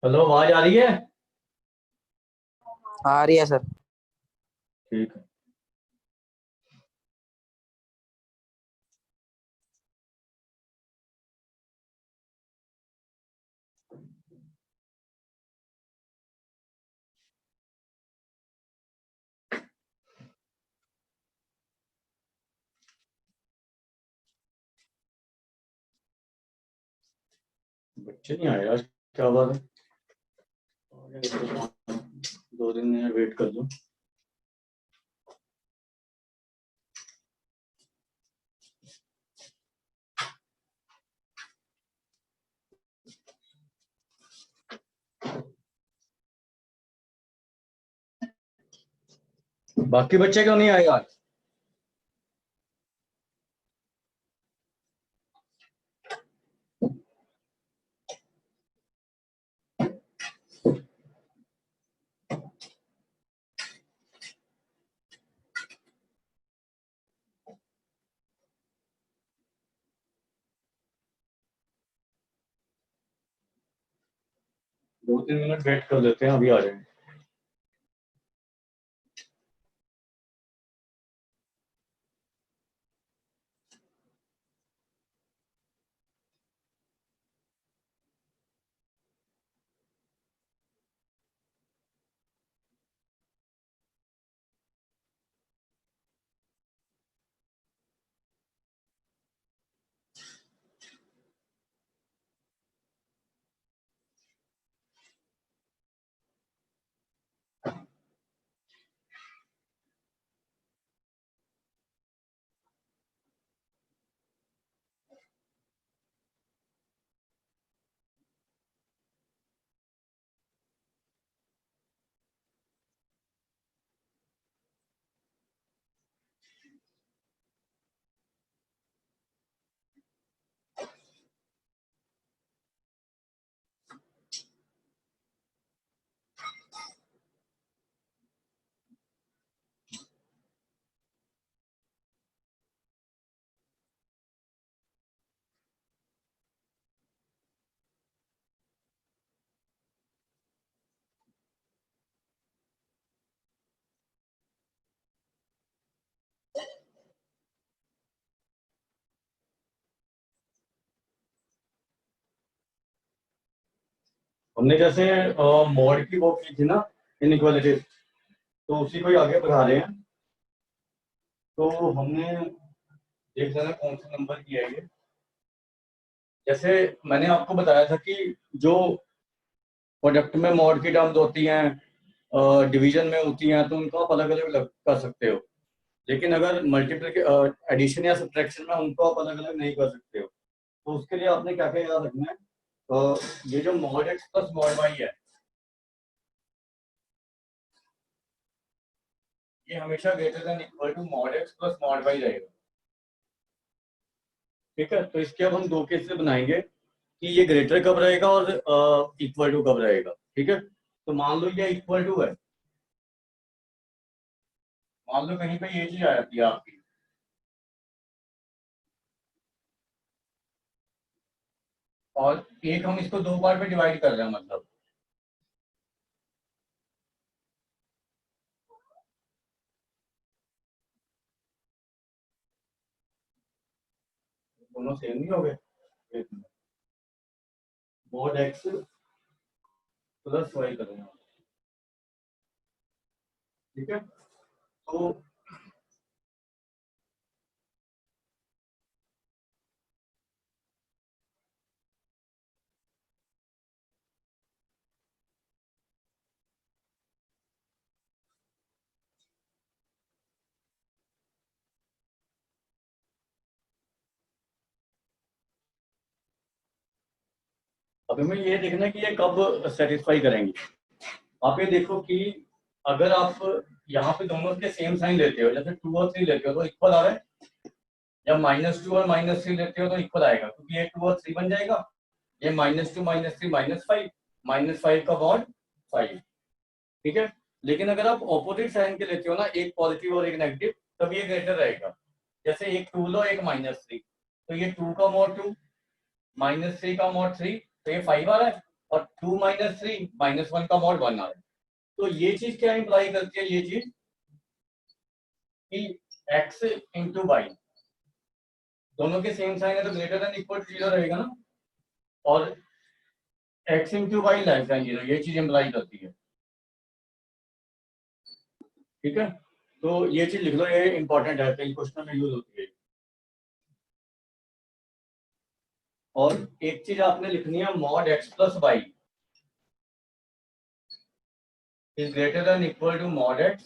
Hello, आवाज आ रही है? आ रही है सर। ठीक है। बच्चे नहीं आए आज, क्या बात है? 2 दिन वेट कर लो। बाकी बच्चे क्यों नहीं आए आज? दो तीन मिनट वेट कर लेते हैं, अभी आ जाएंगे। हमने जैसे मॉड की वो की थी ना, इनइक्वालिटी, तो उसी को ही आगे बढ़ा रहे हैं। तो हमने देख लेना कौन से नंबर की है ये। जैसे मैंने आपको बताया था कि जो प्रोडक्ट में मॉड की टर्म्स होती हैं, डिवीजन में होती हैं, तो उनको आप अलग अलग कर सकते हो। लेकिन अगर मल्टीप्लिकेशन, एडिशन या सब्ट्रैक्शन में उनको आप अलग अलग नहीं कर सकते हो। तो उसके लिए आपने क्या क्या याद रखना है? ये जो mod x plus mod y है, ये हमेशा greater than equal to mod x plus mod y रहेगा। ठीक है, तो इसके अब हम दो केसेस बनाएंगे कि ये ग्रेटर कब रहेगा और इक्वल टू कब रहेगा। ठीक है, तो मान लो ये इक्वल टू है, मान लो कहीं पे ये चीज आ जाती है आपकी, और एक हम इसको दो पार्ट में डिवाइड कर रहे हैं, मतलब दोनों सेम नहीं हो गए। mod x प्लस वाई करेंगे, ठीक है। तो अभी मैं ये देखना है कि ये कब सेटिस्फाई करेंगे। आप ये देखो कि अगर आप यहाँ पे दोनों के सेम साइन लेते हो, जैसे 2 और 3 लेते हो तो इक्वल आ रहा है, जब -2 और -3 लेते हो तो इक्वल आएगा, क्योंकि ये 2 और 3 बन जाएगा, ये -2 -3 -5, -5 का मॉड 5, ठीक है। लेकिन अगर आप ऑपोजिट साइन के लेते हो ना, एक पॉजिटिव और एक नेगेटिव, तब ये ग्रेटर रहेगा। जैसे एक 2 लो, एक -3, तो ये 2 का मॉड 2, -3 का मॉड 3, तो ये 5 आ रहा है, और 2 -3 -1 का मॉड 1 आ रहा है। तो ये चीज क्या इंप्लाई करती है, ये चीज कि x इंटू वाई दोनों के सेम साइन है तो ग्रेटर देन इक्वल टू 0 रहेगा ना, और x into y less than 0, ये चीज इंप्लाई करती है, ठीक है। तो ये चीज लिख लो, ये इंपॉर्टेंट है, कई क्वेश्चन में यूज होती है। और एक चीज आपने लिखनी है, mod x plus y is greater than equal to mod x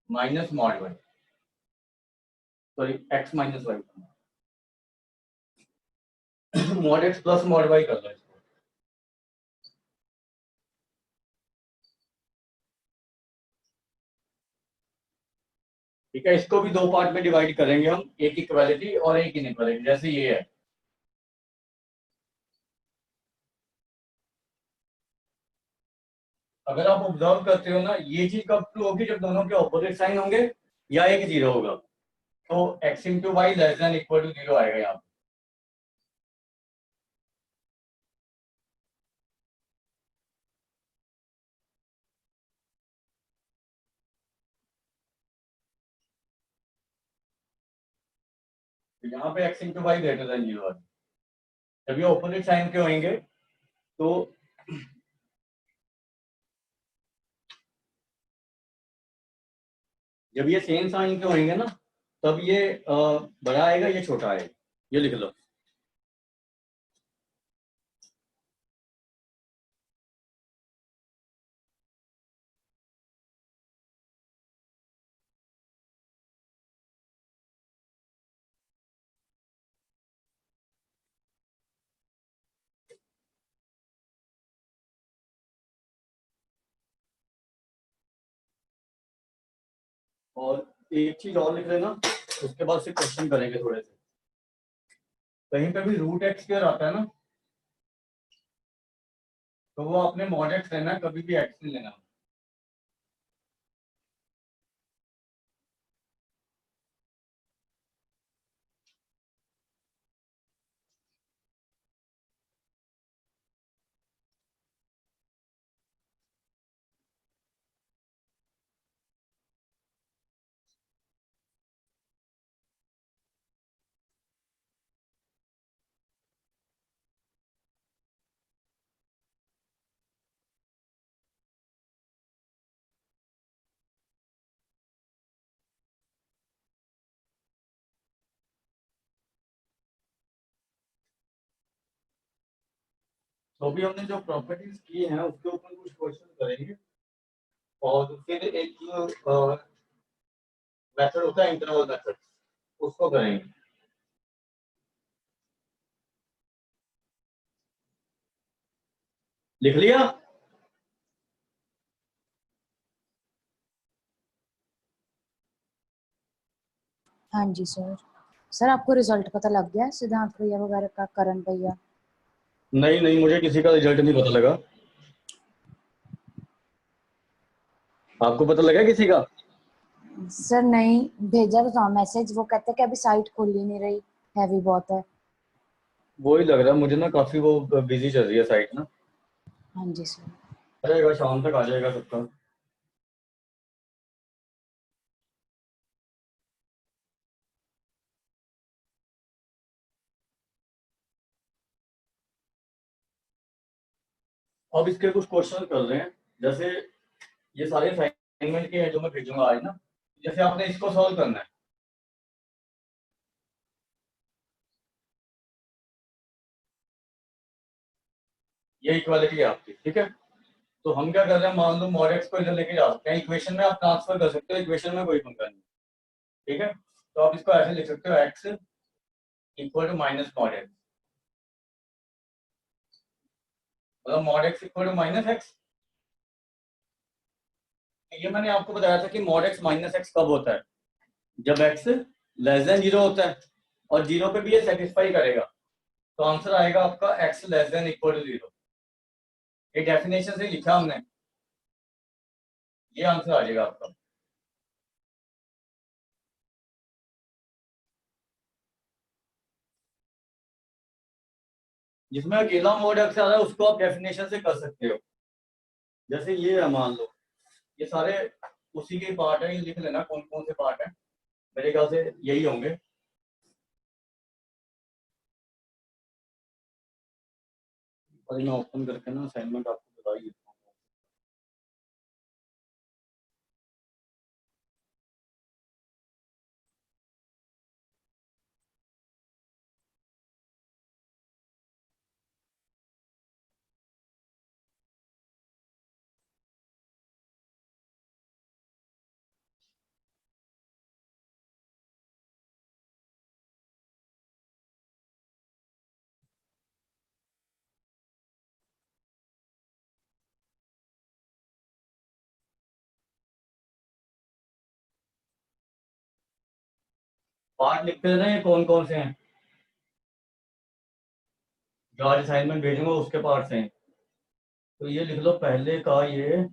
minus mod y, sorry x minus y, mod x plus mod y कर लो इसको, ठीक है। इसको भी दो पार्ट में डिवाइड करेंगे हम, एक इक्वालिटी और एक इनइक्वालिटी, जैसे ये है। अगर आप ऑब्जर्व करते हो ना, ये चीज कब ट्रू होगी, जब दोनों के ऑपोजिट साइन होंगे या एक 0 होगा, तो x into y less than equal to 0 आएगा यहाँ पे। तो यहाँ पे x into y greater than 0 आएगा, जब ये ऑपोजिट साइन के होंगे तो जब ये सेम साइन के होंगे ना, तब ये बड़ा आएगा, ये छोटा आएगा, ये लिख लो। और एक चीज और लिख लेना, उसके बाद से क्वेश्चन करेंगे थोड़े से। कहीं पे भी रूट एक्स स्क्वायर आता है ना, तो वो आपने मॉड एक्स लेना है, कभी भी एक्स नहीं लेना। तो भी हमने जो प्रॉपर्टीज की हैं उसके ऊपर कुछ क्वेश्चन करेंगे, और फिर एक मेथड होता है इंटरवल मेथड, उसको करेंगे। लिख लिया? हाँ जी सर। सर आपको रिजल्ट पता लग गया सिद्धांत भैया वगैरह का, करण भैया? नहीं नहीं, मुझे किसी का रिजल्ट नहीं पता लगा। आपको पता लगा किसी का? सर नहीं, भेजा तो था मैसेज, वो कहते कि अभी साइट खुल ही नहीं रही, हैवी बहुत है। वही लग रहा है मुझे ना, काफी वो बिजी चल रही है साइट ना। हाँ जी सर। आ जाएगा, शाम तक आ जाएगा सबका। अब इसके कुछ क्वेश्चन कर रहे हैं, जैसे ये सारे असाइनमेंट के हैं जो मैं भेजूंगा आज ना। जैसे आपने इसको सॉल्व करना है, ये इक्वालिटी है आपकी, ठीक है। तो हम क्या कर रहे हैं, मान लो मॉड एक्स को इधर लेके जा सकते हैं, इक्वेशन में आप ट्रांसफर कर सकते हो, इक्वेशन में कोई पंगा नहीं, ठीक है। तो आप इसको ऐसे लिख सकते हो, x equal to minus mod x, मतलब mod x equal to minus x. ये मैंने आपको बताया था कि मॉड एक्स माइनस एक्स कब होता है, जब एक्स लेस देन जीरो होता है, और जीरो पे भी ये सेटिस्फाई करेगा। तो आंसर आएगा आपका x less than equal to zero. ये डेफिनेशन से लिखा हमने, ये आंसर आ जाएगा आपका। जिसमें अकेला मॉड एक्स आ रहा है उसको आप डेफिनेशन से कर सकते हो। जैसे ये है, मान लो ये सारे उसी के पार्ट है, ये लिख लेना कौन कौन से पार्ट है, मेरे ख्याल से यही होंगे। और मैं ओपन करके ना असाइनमेंट आपको बता ही देता हूँ। पार्ट लिखते हैं ना, ये कौन कौन से हैं, जो आज असाइनमेंट भेजूंगा उसके पार्ट हैं। तो ये लिख लो, पहले का ये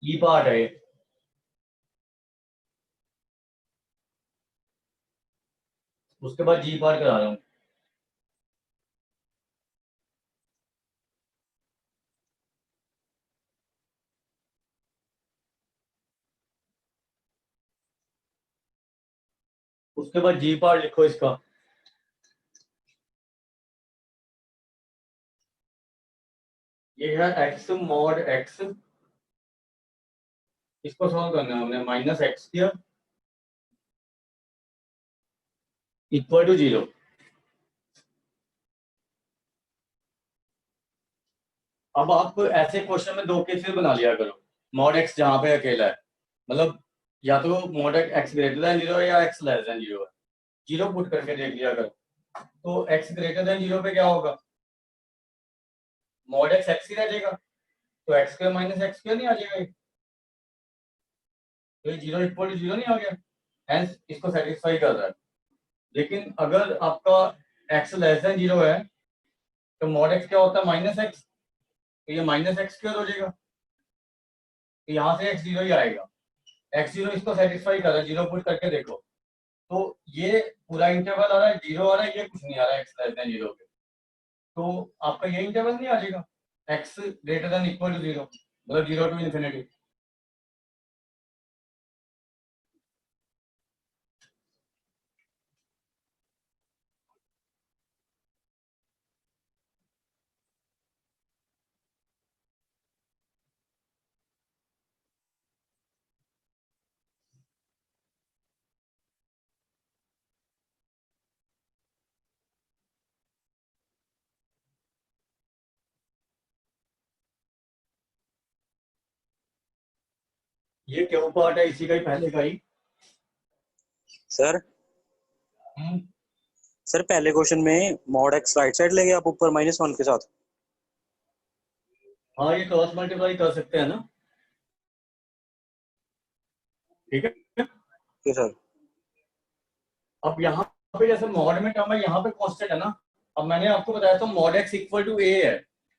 ई पार्ट है, उसके बाद जी पार्ट करा रहा हूँ। उसके बाद जी पार्ट लिखो इसका। ये है एक्स मॉड एक्स, इसको सॉल्व करना है हमने, माइनस एक्स किया इक्वल टू जीरो। अब आप ऐसे क्वेश्चन में दो केसेस बना लिया करो, मॉड एक्स जहाँ पे अकेला है, मतलब या तो mod x greater than zero है या एक्स लेस देन जीरो है, जीरो पुट करके देख लिया करो। तो एक्स ग्रेटर देन जीरो पे क्या होगा, मॉड एक्स ही रह जाएगा, तो x square minus x square नहीं आ जाएगा तो ये जीरो इक्वल टू जीरो नहीं आ गया, हेंस इसको सेटिस्फाई कर रहा है। लेकिन अगर आपका एक्स लेस देन जीरो है, तो मॉड एक्स क्या होता है, माइनस एक्स, तो ये माइनस एक्स स्क्वायर हो जाएगा, तो यहाँ से एक्स जीरो ही आएगा। एक्स जीरो इसको सेटिस्फाई कर रहा है, जीरो पुट करके देखो। तो ये पूरा इंटरवल आ रहा है, जीरो आ रहा है, ये कुछ नहीं आ रहा है एक्स लेस देन जीरो पे, तो आपका ये इंटरवल नहीं आ जाएगा, x greater than equal to zero, मतलब जीरो टू इन्फिनिटी। ये क्यों पार्ट है इसी का ही, पहले का ही। सर हम्म, सर पहले क्वेश्चन में मॉड एक्स राइट साइड ले गए आप ऊपर माइनस वन के साथ। हाँ ये क्रॉस मल्टीप्लाई कर सकते हैं ना, ठीक है। Okay sir. अब यहाँ पे जैसे मॉड में टर्म है, यहाँ पे कांस्टेंट है ना। अब मैंने आपको बताया था मॉड एक्स इक्वल टू ए है,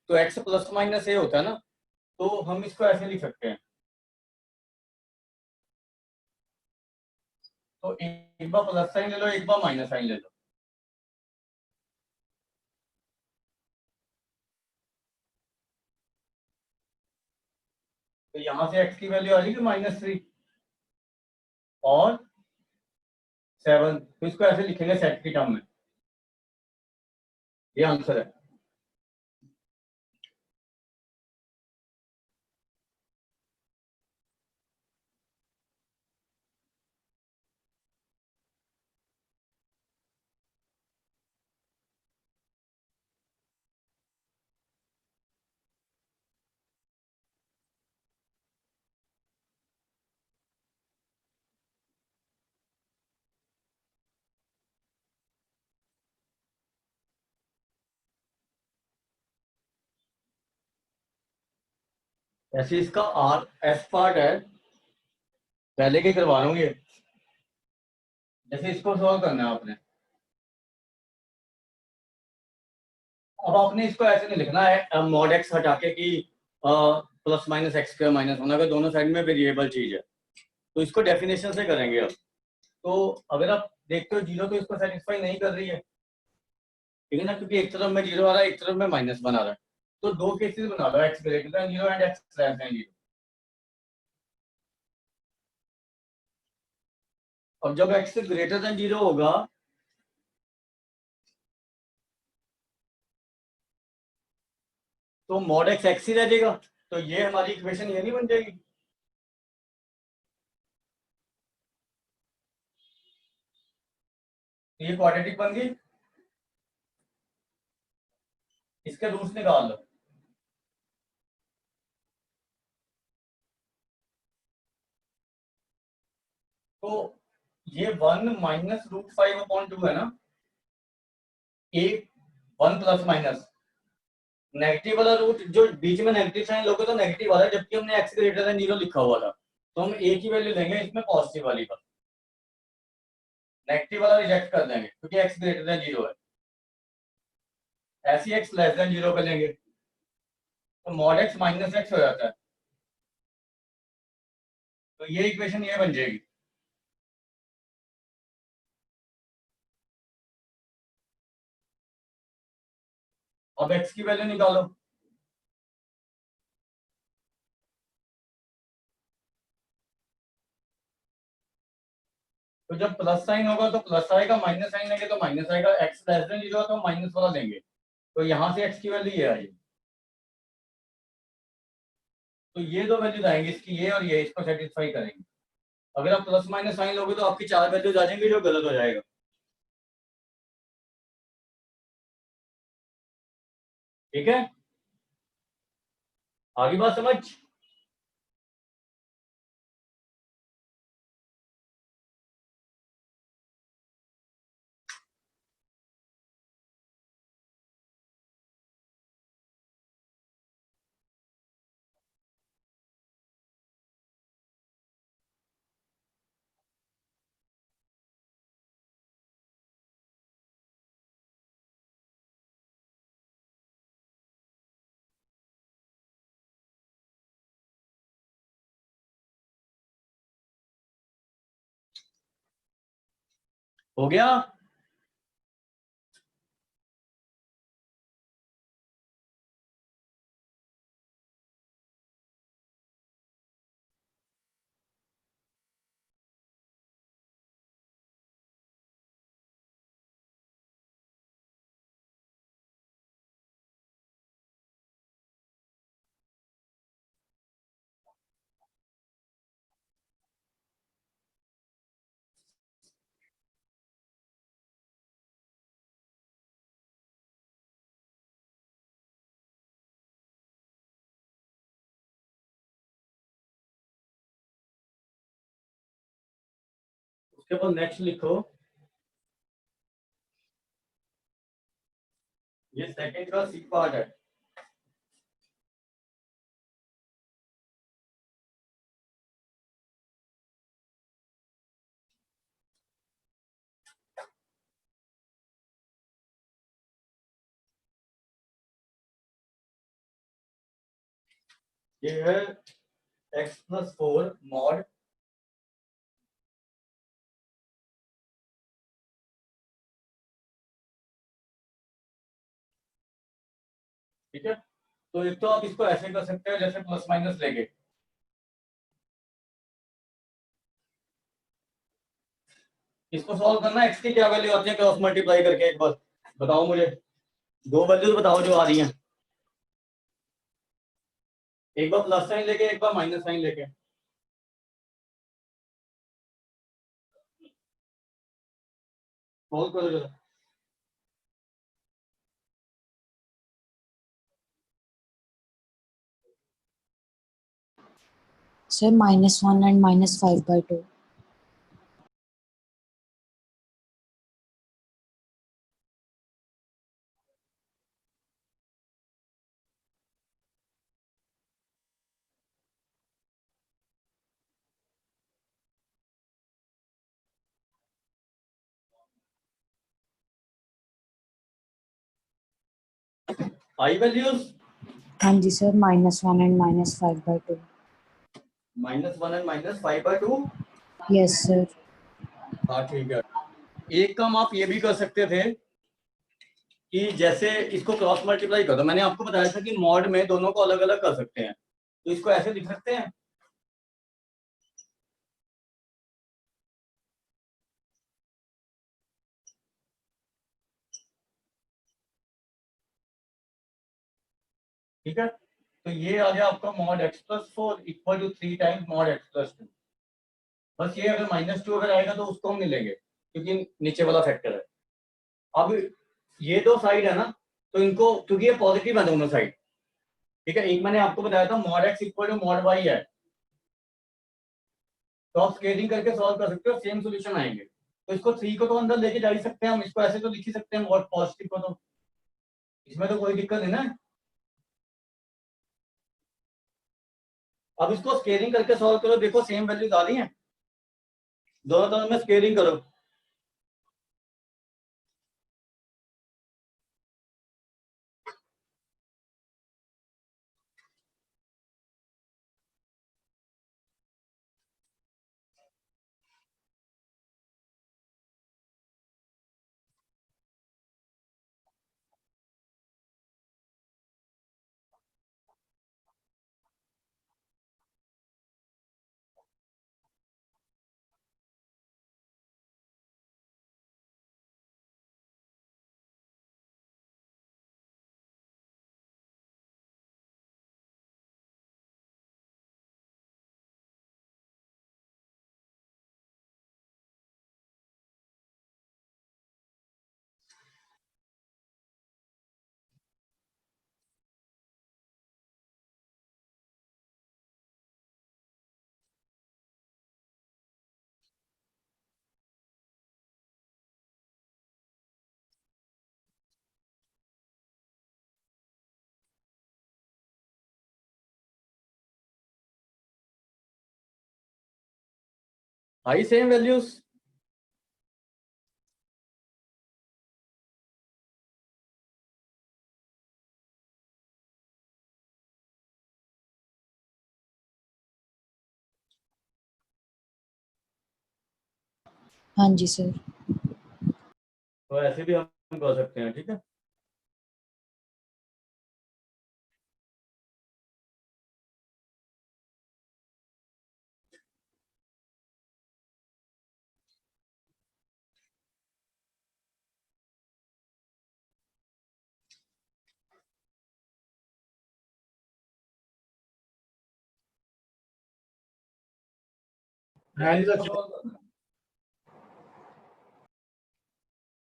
तो एक्स प्लस माइनस ए होता है ना, तो हम इसको ऐसे लिख सकते हैं। तो एक बार प्लस साइन ले लो, एक बार माइनस साइन ले लो, तो यहाँ से x की वैल्यू आ जाएगी -3 और 7, तो इसको ऐसे लिखेंगे सेट की टर्म में, ये आंसर है। ऐसे इसका आर एस पार्ट है, पहले के करवा लूंगी। जैसे इसको सॉल्व करना है आपने, अब आपने इसको ऐसे नहीं लिखना है मॉड एक्स हटा के कि plus minus x square minus one, अगर दोनों साइड में वेरिएबल चीज है तो इसको डेफिनेशन से करेंगे अब। तो अगर आप देखते हो जीरो तो इसको सेटिस्फाई नहीं कर रही है, ठीक है ना, क्योंकि एक तरफ में जीरो आ रहा है, एक तरफ में माइनस वन आ रहा है। तो दो केसेस बना लो, x greater than zero and x less than zero. अब जब एक्स ग्रेटर देन जीरो होगा तो मॉड एक्स एक्स ही रह जाएगा, तो ये हमारी इक्वेशन ये नहीं बन जाएगी। तो ये क्वाड्रेटिक बन गई, इसके रूट्स निकाल लो। तो ये 1 माइनस √5/2 है ना, एक 1 प्लस माइनस नेगेटिव वाला रूट, जो बीच में नेगेटिव साइन लोगे तो नेगेटिव वाला है, जबकि हमने एक्स ग्रेटर देन जीरो लिखा हुआ था, तो हम ए की वैल्यू लेंगे इसमें पॉजिटिव वाली पर, नेगेटिव वाला रिजेक्ट कर देंगे क्योंकि एक्स ग्रेटर देन जीरो है। ऐसी एक्स लेस देन जीरो पे लेंगे तो मॉड एक्स माइनस एक्स हो जाता है, तो ये इक्वेशन ये बन जाएगी। अब एक्स की वैल्यू निकालो, तो जब प्लस साइन होगा तो प्लस आएगा, माइनस साइन लेंगे तो माइनस आएगा, एक्स लेस देन जीरो तो माइनस वाला लेंगे, तो यहाँ से एक्स की वैल्यू ये आएगी। तो ये दो वैल्यूज आएंगी इसकी, ये और ये, इसको सेटिस्फाई करेंगे। अगर आप प्लस माइनस साइन लोगे तो आपकी चार वैल्यूज आ जाएंगी, जो गलत हो जाएगा। ठीक है, आगे बात समझ। हो गया। उसके बाद नेक्स्ट लिखो, ये सेकंड का सी पार्ट है। ये है x+4 मॉड ठीक है। तो एक तो आप इसको ऐसे कर सकते हो जैसे प्लस माइनस लेके, इसको सॉल्व करना, एक्स की क्या वैल्यू आती है क्रॉस मल्टीप्लाई करके, एक बार बताओ मुझे, दो वैल्यूज बताओ जो आ रही हैं, एक बार प्लस साइन लेके एक बार माइनस साइन लेके। सॉल्व करो जरा। Sir -1 and -5/2. आई वैल्यूज हाँ जी sir, -1 and -5/2. -1 and -5/2। Yes sir. हाँ ठीक है। एक काम आप ये भी कर सकते थे कि जैसे इसको क्रॉस मल्टीप्लाई कर दो, मैंने आपको बताया था कि मॉड में दोनों को अलग अलग कर सकते हैं, तो इसको ऐसे लिख सकते हैं, ठीक है। तो ये आ गया आपका mod x+4 equal to 3 times mod x+2। बस ये अगर -2 अगर आएगा तो उसको हम नहीं लेंगे क्योंकि नीचे वाला फैक्टर है। अब ये दो साइड है ना, तो इनको, क्योंकि ये पॉजिटिव है दोनों साइड, ठीक है। एक मैंने आपको बताया था mod x equal to mod y है, तो आप स्केलिंग करके सॉल्व कर सकते हो, सेम सोल्यूशन आएंगे। तो इसको 3 को तो अंदर लेके जा ही सकते हैं हम, इसको ऐसे तो लिख ही सकते हैं मॉड पॉजिटिव को, तो इसमें तो कोई दिक्कत नहीं ना। अब इसको स्केलिंग करके सॉल्व करो, देखो सेम वैल्यूज आ रही हैं, दोनों तरफ में स्केलिंग करो। आई सेम वैल्यूज, हाँ जी सर। तो ऐसे भी हम कर सकते हैं, ठीक है।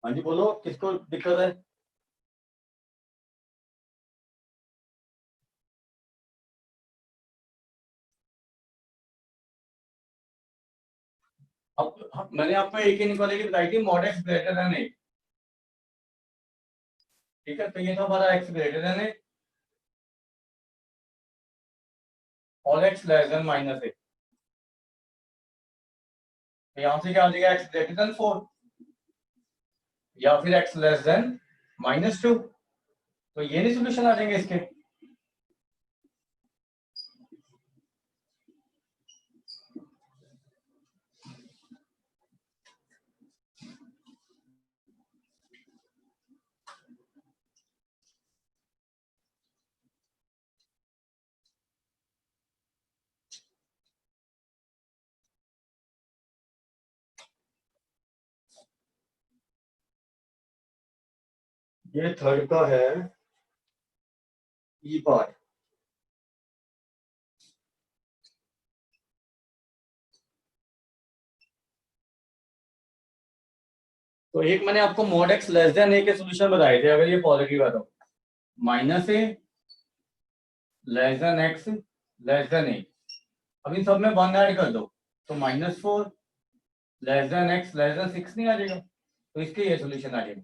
हाँ जी बोलो, किसको दिक्कत है। अब मैंने आपको एक इनइक्वालिटी बताई थी, मॉड x ग्रेटर देन ए, ठीक है। तो ये था हमारा x ग्रेटर देन ए और x लेस देन -a। तो यहाँ से क्या आ जाएगा, x ग्रेटर देन 4 या फिर x लेस देन -2, तो ये नहीं सोल्यूशन आ जाएंगे इसके। ये थर्ड का है ई पार्ट। तो एक मैंने आपको mod x less than a के सोल्यूशन बताए थे, अगर ये पॉजिटिव है तो minus a less than x less than a. अब इन सब में वन ऐड कर दो तो -4 less than x less then 6 नहीं आ जाएगा, तो इसके ये सोल्यूशन आ जाएगा।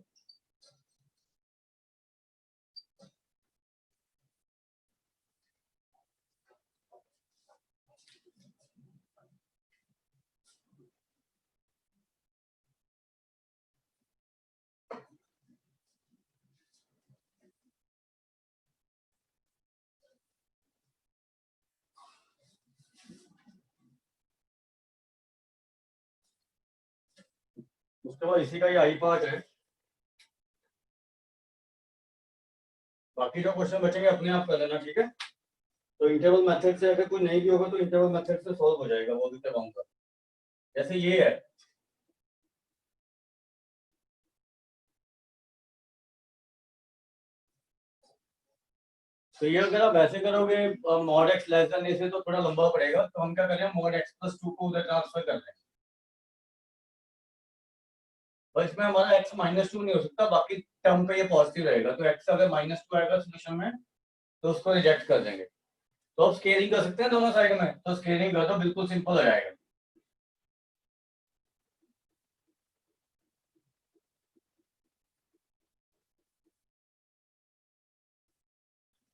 उसके बाद इसी का ही आई पार्ट है। बाकी जो क्वेश्चन बचेंगे अपने आप कर लेना, ठीक है। तो इंटरवल मेथड से अगर कोई नहीं भी होगा तो इंटरवल मेथड से सॉल्व हो जाएगा, वो भी करवाऊंगा। जैसे ये है, तो ये अगर आप वैसे करोगे मॉड एक्स लेस देन ए से तो थोड़ा लंबा पड़ेगा, तो हम क्या करें मॉड एक्स प्लस 2 को उधर ट्रांसफर कर लें। और इसमें हमारा एक्स -2 नहीं हो सकता, बाकी टर्म पे ये पॉजिटिव रहेगा, तो एक्स अगर -2 आएगा सोल्यूशन में तो उसको रिजेक्ट कर देंगे। तो अब स्केलिंग कर सकते हैं दोनों साइड में, तो स्केलिंग कर दो, बिल्कुल सिंपल हो जाएगा।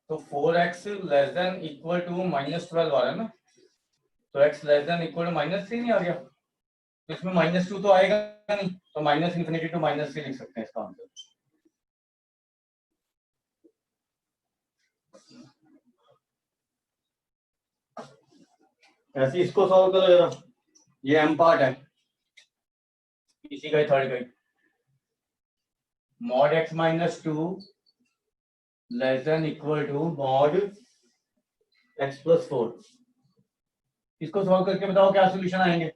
तो 4x less than equal to -12 आ रहा है ना, तो x less than equal to -3 नहीं आ गया, तो इसमें -2 तो आएगा नहीं, तो -∞ टू -3 लिख सकते हैं इसका आंसर। ऐसे इसको सॉल्व करो जरा, ये m पार्ट है, इसी का ही थर्ड का ही mod x -2 less than equal to mod x plus 4। इसको सॉल्व करके बताओ क्या सॉल्यूशन आएंगे।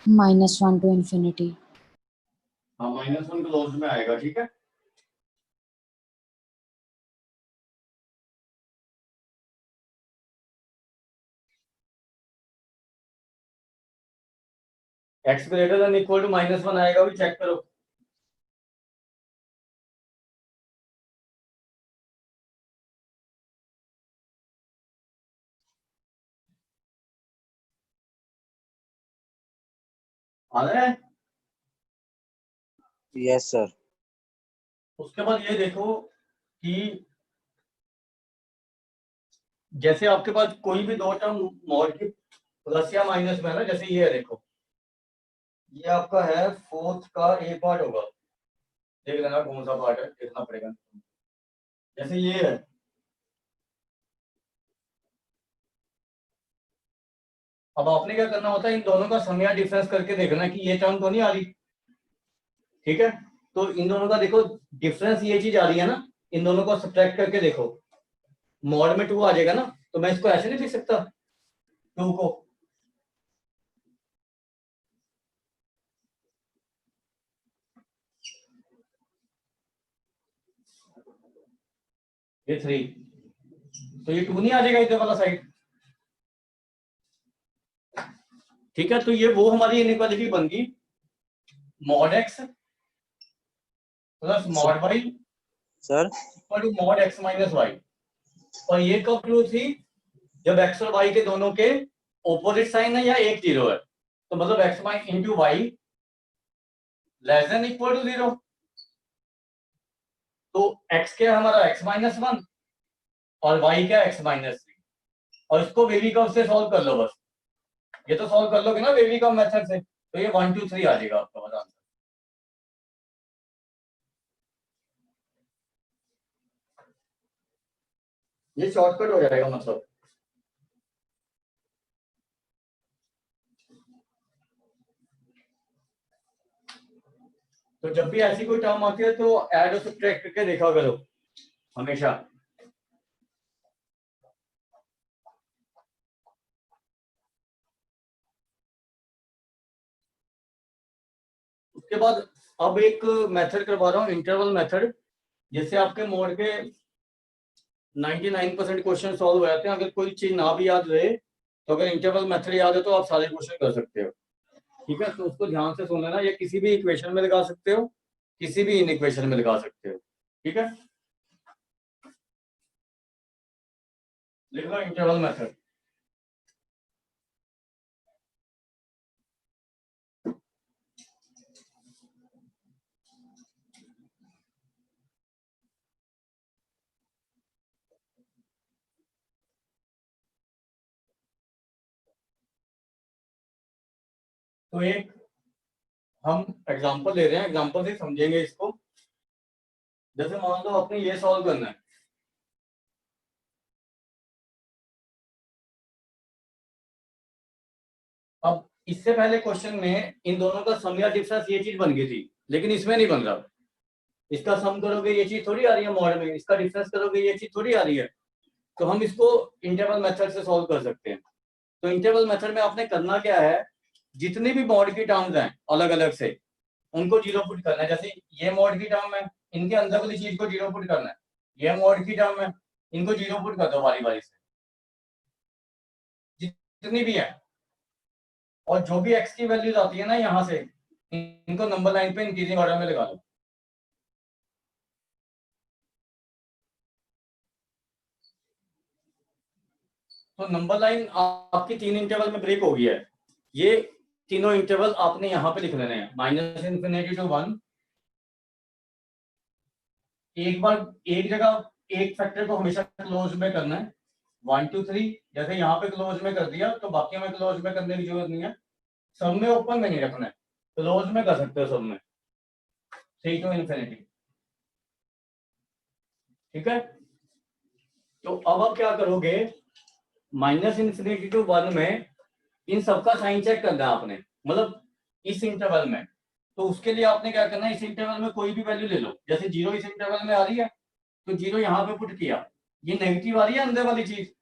-1 to infinity। हाँ -1 क्लोज में आएगा, ठीक है। x greater than equal to -1 आएगा, भी चेक करो। आ रहा है। Yes sir. उसके बाद ये देखो कि जैसे आपके पास कोई भी दो टर्म मॉड की प्लस या माइनस में है ना, जैसे ये है देखो, ये आपका है फोर्थ का ए पार्ट होगा, देख लेना कौन सा पार्ट है, देखना पड़ेगा। जैसे ये है, अब आपने क्या करना होता है, इन दोनों का सम या डिफरेंस करके देखना कि ये टर्म तो नहीं आ रही, ठीक है। तो इन दोनों का देखो डिफरेंस, ये चीज आ रही है ना, इन दोनों को सब्ट्रैक्ट करके देखो, मॉड में 2 आ जाएगा ना, तो मैं इसको ऐसे नहीं लिख सकता 2 को, ये 3, तो ये 2 नहीं आ जाएगा इधर वाला साइड, ठीक है। तो ये वो हमारी इनइक्वालिटी बन गई, mod x plus mod y sir equal to mod x minus y. और ये कब ट्रू थी, जब एक्स और वाई के दोनों के ऑपोजिट साइन है या एक 0 है, तो मतलब x minus into y less than equal to 0। तो एक्स क्या है हमारा x-1 और y क्या है x-3, और इसको वेवी कर्व से सॉल्व कर लो बस, ये तो सॉल्व कर लोगे ना वेवी कर्व मेथड से, तो ये 1 2 3 आ जाएगा आपका बस आंसर। ये शॉर्टकट हो जाएगा मतलब। तो जब भी ऐसी कोई टर्म आती है तो ऐड और सब्ट्रैक्ट करके देखा करो हमेशा। उसके बाद अब एक मेथड करवा रहा हूँ, इंटरवल मेथड, जिससे आपके मोड के 99% क्वेश्चन सॉल्व हो जाते हैं। अगर कोई चीज ना भी याद रहे तो अगर इंटरवल मेथड याद है तो आप सारे क्वेश्चन कर सकते हो। ठीक है, तो उसको ध्यान से सुन लेना। ये किसी भी इक्वेशन में लगा सकते हो, किसी भी इन इक्वेशन में लगा सकते हो। ठीक है, लिख लो इंटरवल मेथड। तो एक हम एग्जांपल ले रहे हैं, एग्जांपल से समझेंगे इसको। जैसे मान लो आपने ये सॉल्व करना है, अब इससे पहले क्वेश्चन में इन दोनों का सम या डिफरेंस ये चीज बन गई थी, लेकिन इसमें नहीं बन रहा। इसका सम करोगे ये चीज थोड़ी आ रही है मॉड में, इसका डिफरेंस करोगे ये चीज थोड़ी आ रही है। तो हम इसको इंटरवल मेथड से सॉल्व कर सकते हैं। तो इंटरवल मेथड में आपने करना क्या है, जितनी भी मॉड की टर्म्स हैं अलग अलग से, उनको जीरो पुट करना है। जैसे ये मॉड की टर्म है, इनके अंदर वाली चीज को जीरो पुट करना है। ये मॉड की टर्म है, इनको जीरो पुट कर दो बारी बारी से, जितनी भी है। और जो भी एक्स की वैल्यूज आती है ना यहाँ से, इनको नंबर लाइन पे इंक्रीजिंग ऑर्डर में लगा लो। तो नंबर लाइन आपकी 3 इंटरवल में ब्रेक हो गई है। ये तीनों इंटरवल आपने यहाँ पे लिख लेने हैं, -∞ to 1। एक बार एक जगह एक फैक्टर को हमेशा क्लोज में करना है, 1 to 3। जैसे यहाँ पे क्लोज में कर दिया तो बाकी में क्लोज में करने की जरूरत नहीं है। सब में ओपन में नहीं रखना है, क्लोज में कर सकते हो सब में, 3 to ∞। ठीक है, तो अब आप क्या करोगे, -∞ to 1 में इन सबका साइन चेक करना है आपने, मतलब इस इंटरवल में। तो उसके लिए आपने क्या करना है, इस इंटरवल में कोई भी वैल्यू ले लो। जैसे 0 इस इंटरवल में आ रही है तो 0 यहाँ पे पुट किया। ये नेगेटिव आ रही है अंदर वाली चीज,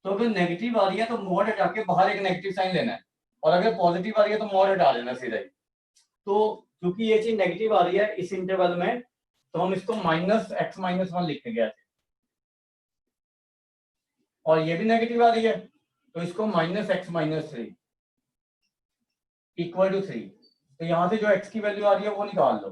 तो अगर नेगेटिव आ रही है तो मोड हटा के बाहर एक नेगेटिव साइन लेना है, और अगर पॉजिटिव आ रही है तो मोड हटा देना सीधा ही। तो क्योंकि ये चीज नेगेटिव आ रही है इस इंटरवल में, तो हम इसको -x-1 लिख के गए थे। और ये भी नेगेटिव आ रही है तो इसको -x-3 इक्वल टू 3। तो यहां से जो x की वैल्यू आ रही है वो निकाल लो।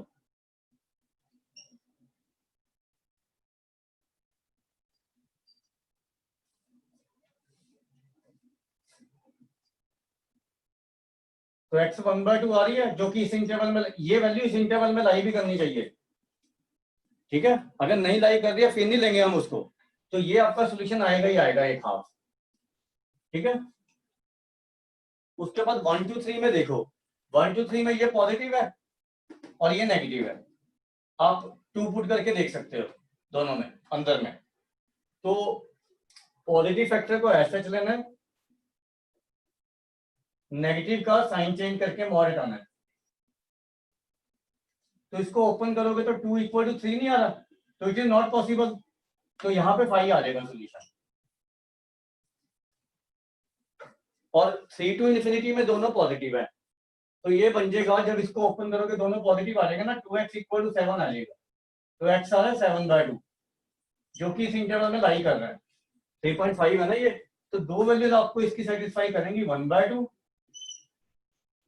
तो x 1/2 आ रही है, जो कि इस इंटरवल में, ये वैल्यू इस इंटरवल में लाई भी करनी चाहिए। ठीक है, अगर नहीं लाई कर रही है फिर नहीं लेंगे हम उसको। तो ये आपका सोल्यूशन आएगा ही आएगा, एक हाफ। ठीक है, उसके बाद 1 to 3 में देखो, 1 to 3 में ये पॉजिटिव है और ये नेगेटिव है। आप 2 पुट करके देख सकते हो दोनों में, अंदर में। तो पॉजिटिव फैक्टर को ऐसे लेना है, नेगेटिव का साइन चेंज करके मोड हटाना है। तो इसको ओपन करोगे तो 2 = 3 नहीं आ रहा, तो इट इज नॉट पॉसिबल। तो यहाँ पे 5 आ जाएगा सोल्यूशन। और 3 to ∞ में दोनों पॉजिटिव है, तो ये बन जाएगा, जब इसको ओपन करोगे दोनों पॉजिटिव आ जाएगा ना, 2x = 7 आ जाएगा। तो x आ रहा है 7/2, जो कि इस इंटरवल में लाई कर रहा है। 3.5 है ना ये। तो दो वैल्यूज आपको इसकी सेटिस्फाई करेंगी, 1/2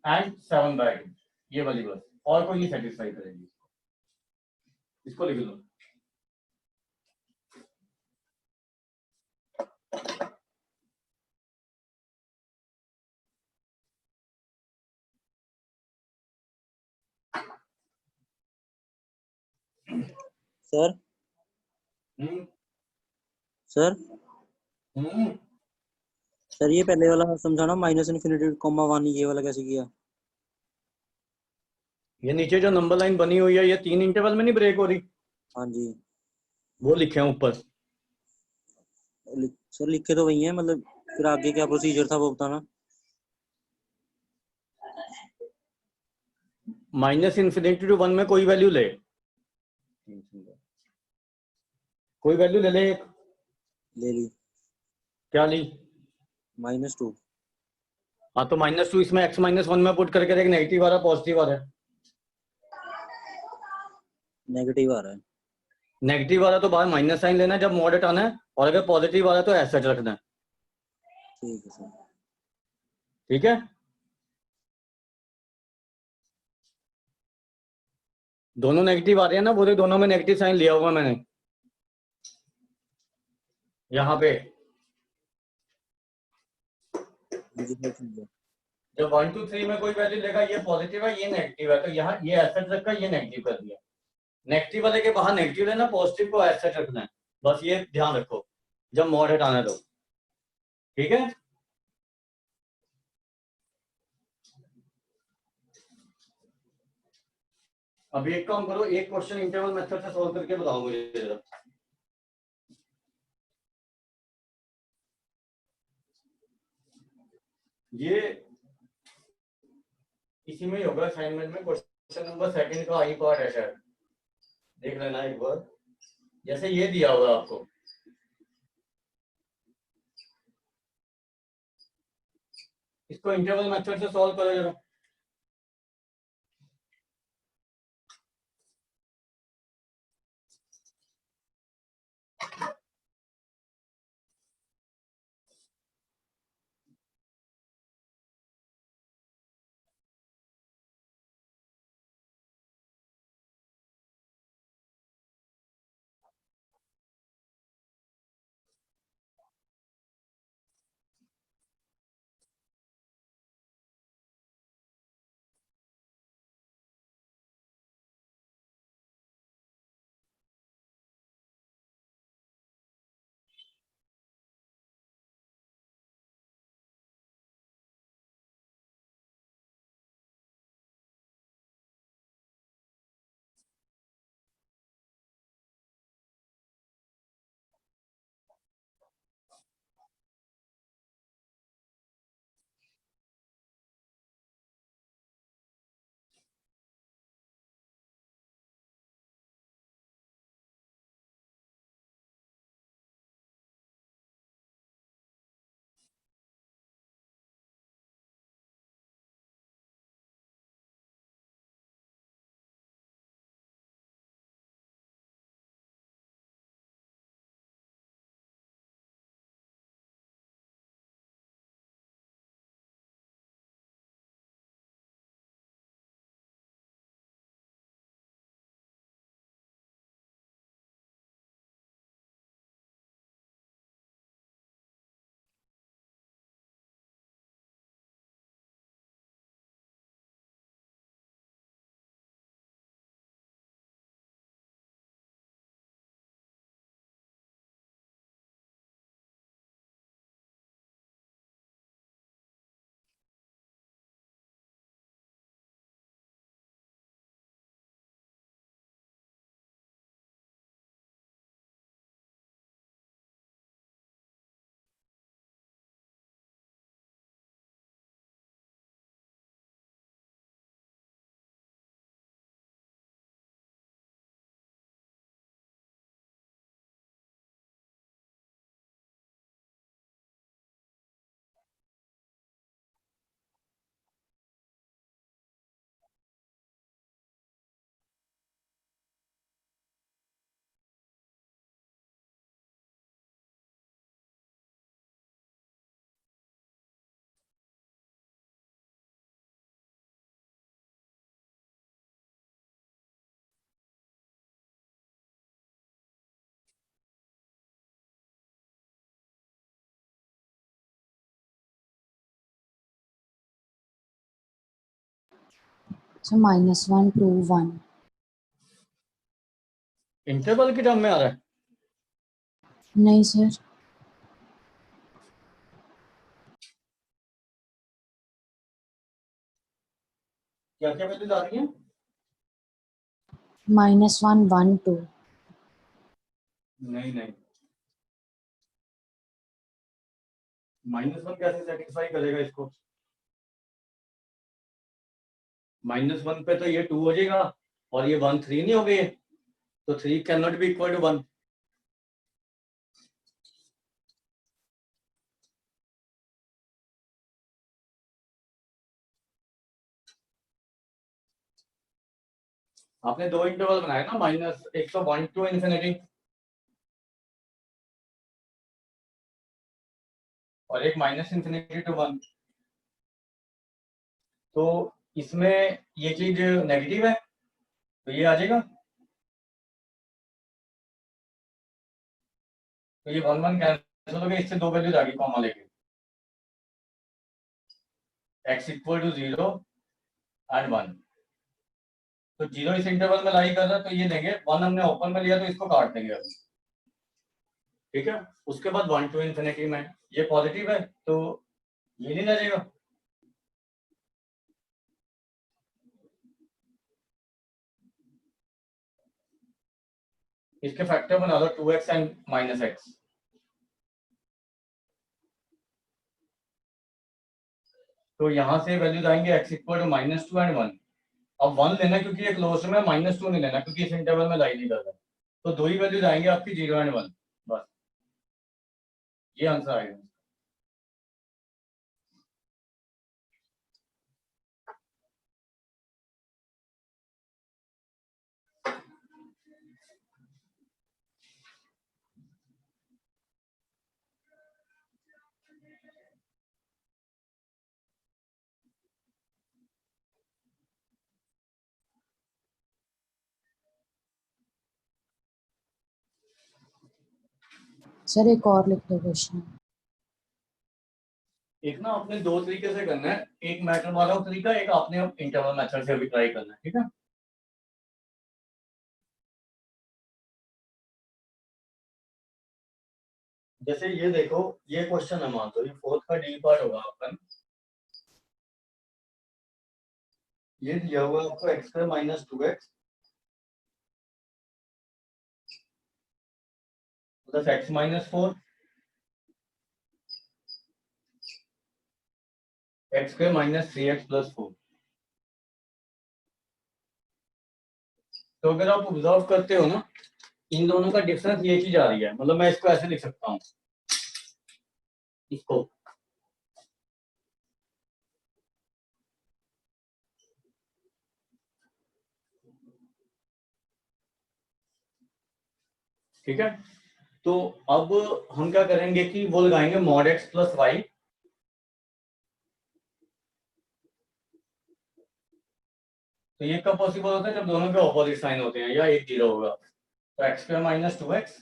एंड 7/2, ये वाली बस, और कोई नहीं सेटिस्फाई करेगी। इसको लिख लो। Sir hmm sir hmm sir ये पहले वाला समझाना, -∞, 1 ये वाला कैसे किया? ये नीचे जो नंबर लाइन बनी हुई है, ये 3 इंटरवल में नहीं ब्रेक हो रही, हाँ जी। वो लिखे हैं ऊपर। सर लिखे तो वही है, मतलब फिर आगे क्या प्रोसीजर था वो बताना। माइनस इन्फिनिटी टू 1 में कोई वैल्यू ले, कोई वैल्यू ले ले एक। ले ली क्या ली? -2। हाँ तो -2 इसमें x -1 में पुट करके एक नेगेटिव आ रहा है पॉजिटिव आ रहा है। नेगेटिव आ रहा है। नेगेटिव आ रहा है तो बाहर माइनस साइन लेना है जब मॉड हटाना है, और अगर पॉजिटिव आ रहा है तो ऐसा रखना है। ठीक है सर। ठीक है, दोनों नेगेटिव आ रहे हैं ना, बोले दोनों में नेगेटिव साइन लिया हुआ मैंने यहाँ पे। जी सर ठीक है। जब 1 2 3 में कोई वैल्यू लेगा, ये पॉजिटिव है ये नेगेटिव है, तो यहाँ ये ऐसा रखा, ये नेगेटिव कर दिया। नेगेटिव वाले के बाहर नेगेटिव लेना, पॉजिटिव को ऐसा रखना है, बस ये ध्यान रखो जब मॉड हटाना है तो। ठीक है, अभी एक काम करो, एक क्वेश्चन इंटरवल मेथड से सॉल्व करके बताओ मुझे जरा। ये इसी में ही होगा असाइनमेंट में, क्वेश्चन नंबर 2 का आई पार्ट है शायद, देख लेना एक बार। जैसे ये दिया हुआ आपको, इसको इंटरवल मेथड से सॉल्व करो जरा। सो -1 2 1। इंटरवल की टर्म में आ रहा है? नहीं सर, क्या क्या वैल्यूज आ रही हैं? -1 1 2। नहीं नहीं, -1 कैसे सेटिस्फाई करेगा इसको? -1 पे तो ये 2 हो जाएगा और ये 1 3 नहीं हो गए, तो 3 can not be equal to 1। आपने दो इंटरवल बनाए ना, -1 टू इन्फिनिटी और एक -∞ टू 1। तो इसमें ये चीज नेगेटिव है तो ये आ जाएगा, तो ये 1 1 कैंसिल हो गया, इससे दो वैल्यूज आ गई कॉमा लेके, x इक्वल टू 0 एंड 1। तो 0 इस इंटरवल में लाई कर रहा है, तो ये देंगे 1 हमने ओपन में लिया तो इसको काट देंगे अभी, ठीक है। उसके बाद 1 टू इन्फिनिटी में ये पॉजिटिव है तो ये नहीं जाएगा, इसके फैक्टर बना लो 2x एंड -x। तो यहां से वैल्यूज आएंगे x इक्वल टू -2 एंड 1। अब 1 लेना क्योंकि ये क्लोज में, -2 नहीं लेना क्योंकि इस इंटरवल में लाई नहीं कर रहा, तो दो ही वैल्यूज आएंगे आपकी 0 एंड 1, बस ये आंसर आएगा। सर एक और लिख दो क्वेश्चन। एक ना आपने दो तरीके से करना है, एक मैटर वाला तरीका, एक आपने इंटरवल मेथड से भी ट्राई करना है, ठीक है। जैसे ये देखो, ये क्वेश्चन है, मान लो ये फोर्थ का डी पार्ट होगा आपका, ये दिया हुआ आपको x² -2x plus x -4 x² -3x + 4। तो अगर आप ऑब्जर्व करते हो ना, इन दोनों का डिफरेंस ये चीज आ रही है, मतलब मैं इसको ऐसे लिख सकता हूँ, इसको ठीक है। तो अब हम क्या करेंगे कि वो लगाएंगे mod x + y, तो ये कब पॉसिबल होता है, जब दोनों के ऑपोजिट साइन होते हैं या एक 0 होगा। तो x² -2x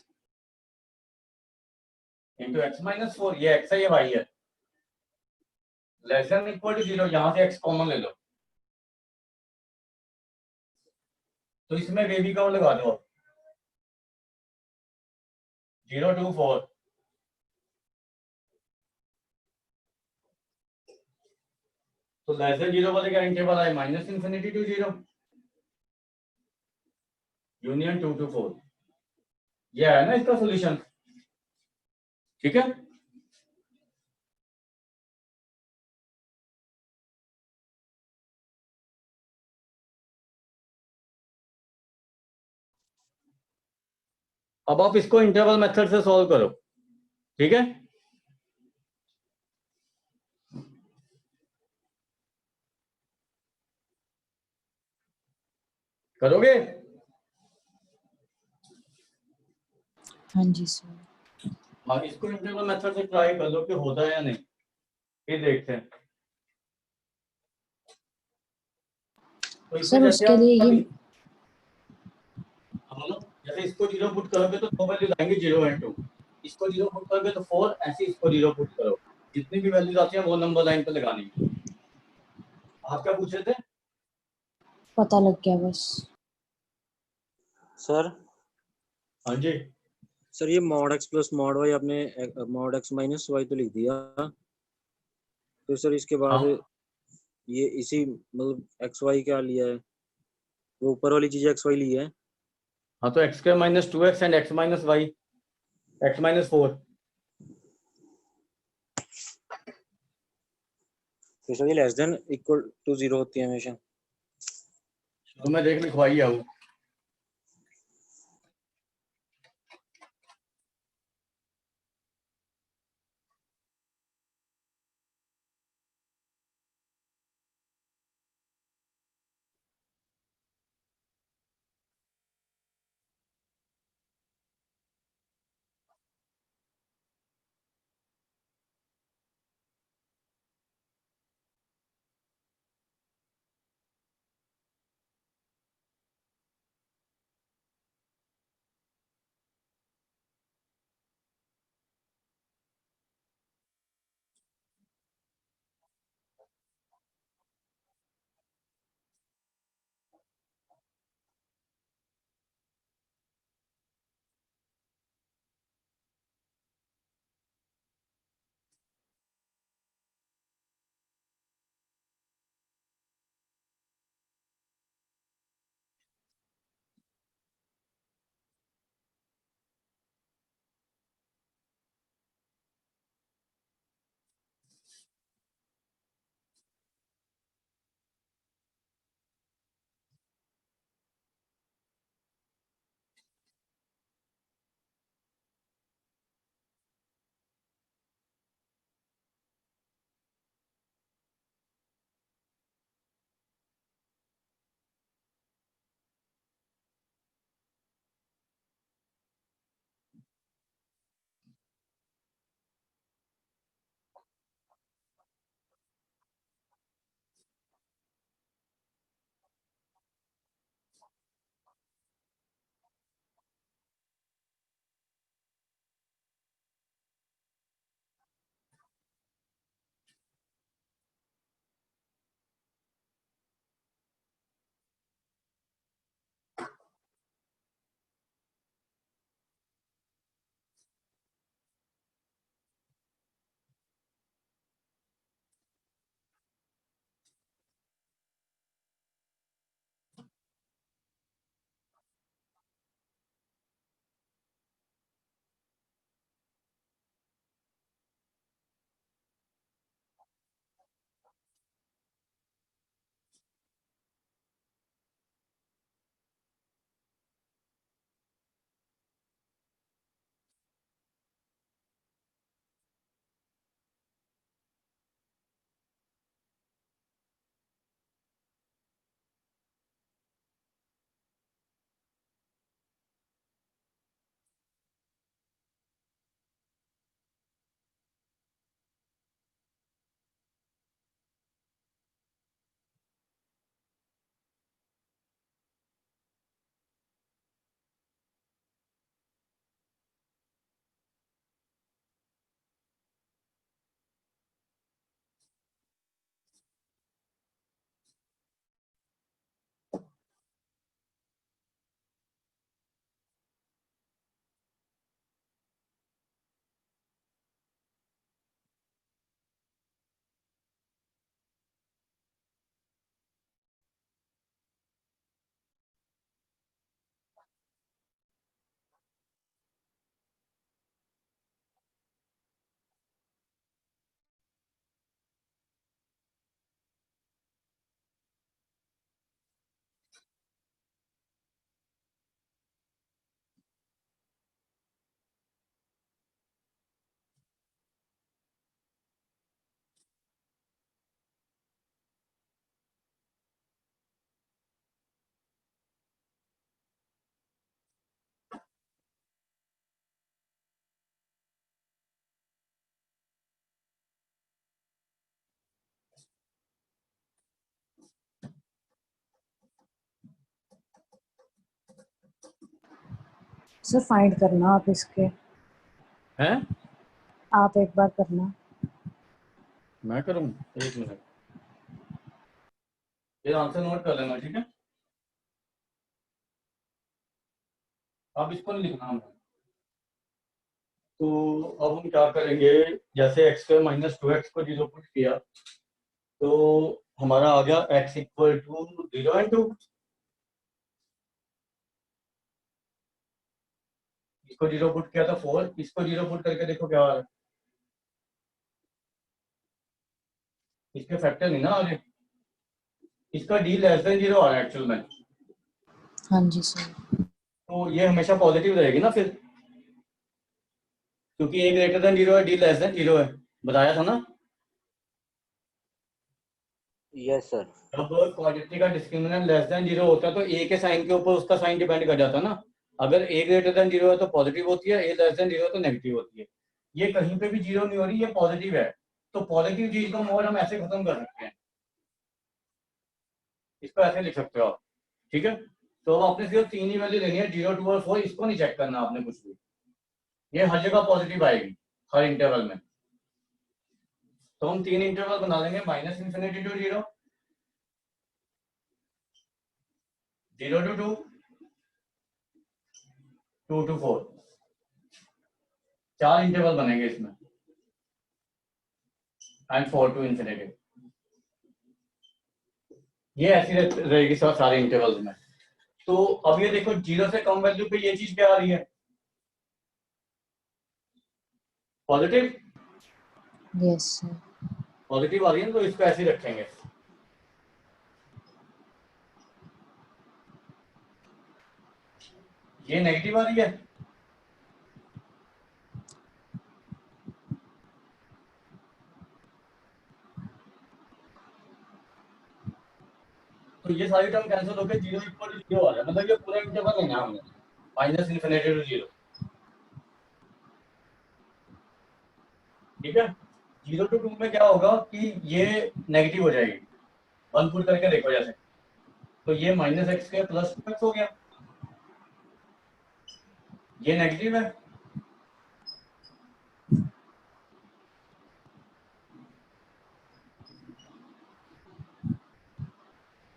इंटू x -4, ये x है ये y है, लेस देन इक्वल टू 0, यहां से x कॉमन ले लो, तो इसमें बेबी कब लगा दो, 0 2 4। तो लेस देन 0 वाले का इंटरवल है -∞ टू 0 यूनियन 2 to 4। ये है ना इसका सॉल्यूशन, ठीक है। अब आप इसको इंटरवल मेथड से सॉल्व करो, ठीक है। करोगे? हाँ जी सर। हाँ, इसको इंटरवल मेथड से ट्राई कर लो कि होता है या नहीं, फिर देखते हैं। तो इसमें सर जैसे उसके आप लिए ये जैसे इसको 0 पुट करोगे तो दो वैल्यूज आएंगे 0 एंड 2, इसको 0 पुट करोगे तो 4, ऐसे इसको 0 पुट करो, जितनी भी वैल्यूज आती है वो नंबर लाइन पे लगानी है। आप क्या पूछ रहे थे? पता लग गया बस। सर हाँ जी, सर ये mod x + mod y आपने mod x - y तो लिख दिया, तो सर इसके बाद हाँ ये इसी मतलब x y क्या लिया है, वो ऊपर वाली चीज x y ली है। हाँ, तो x² -2x and x -y x -4। तो ये लेस देन इक्वल टू 0 होती है हमेशा। शुरू में देख लिखवाइए आओ। सर फाइंड करना आप इसके, हैं? आप एक बार करना। मैं करूं? एक मिनट, ये आंसर नोट कर लेना, ठीक है? आप इसको नहीं लिखना हमें। तो अब हम क्या करेंगे, जैसे एक्स स्क्वायर माइनस 2x को 0 पुट किया तो हमारा आ गया x इक्वल टू 0 एंड 2। इसको 0 पुट किया था 4, इसको 0 पुट करके देखो क्या आ रहा है। इसके फैक्टर नहीं ना आ रहे, इसका डी लेस देन 0 आ रहा है एक्चुअल में, हाँ जी सर। तो ये हमेशा पॉजिटिव रहेगी ना फिर, क्योंकि ए ग्रेटर देन 0 है, डी लेस देन 0 है, बताया था ना। Yes sir. जब क्वाड्रेटिक का डिस्क्रिमिनेंट लेस देन 0 होता है तो ए के साइन के ऊपर उसका साइन डिपेंड कर जाता है ना। अगर ए ग्रेटर देन 0 है तो पॉजिटिव होती है, ए लेस देन 0 है तो नेगेटिव होती है। ये कहीं पे भी 0 नहीं हो रही, ये पॉजिटिव है, तो पॉजिटिव चीज को मोड हम ऐसे खत्म कर सकते हैं, इसको ऐसे लिख सकते हो आप, ठीक है। तो अब आपने सिर्फ 3 ही वैल्यू लेनी है, 0, 2 और 4, इसको नहीं चेक करना आपने कुछ भी, ये हर जगह पॉजिटिव आएगी हर इंटरवल में। तो हम 3 इंटरवल बना लेंगे, -∞ to 0, 0 to 2, 2 to 4, 4 इंटरवल बनेंगे इसमें, एंड 4 to ∞। ये ऐसी रहेगी सारे इंटरवल्स में। तो अब ये देखो 0 से कम वैल्यू पे ये चीज क्या आ रही है, पॉजिटिव, यस सर। पॉजिटिव आ रही है, तो इसको ऐसे ही रखेंगे। ये नेगेटिव आ रही है, तो ये सारी टर्म कैंसिल होकर 0 इक्वल टू 0 आ रहा है, मतलब ये पूरा इंटरवल लेना है हमने, -∞ to 0, ठीक है। 0 to 2 में क्या होगा कि ये नेगेटिव हो जाएगी, 1 पुट करके देखो जैसे, तो ये -x² + 2x हो गया, ये नेगेटिव है,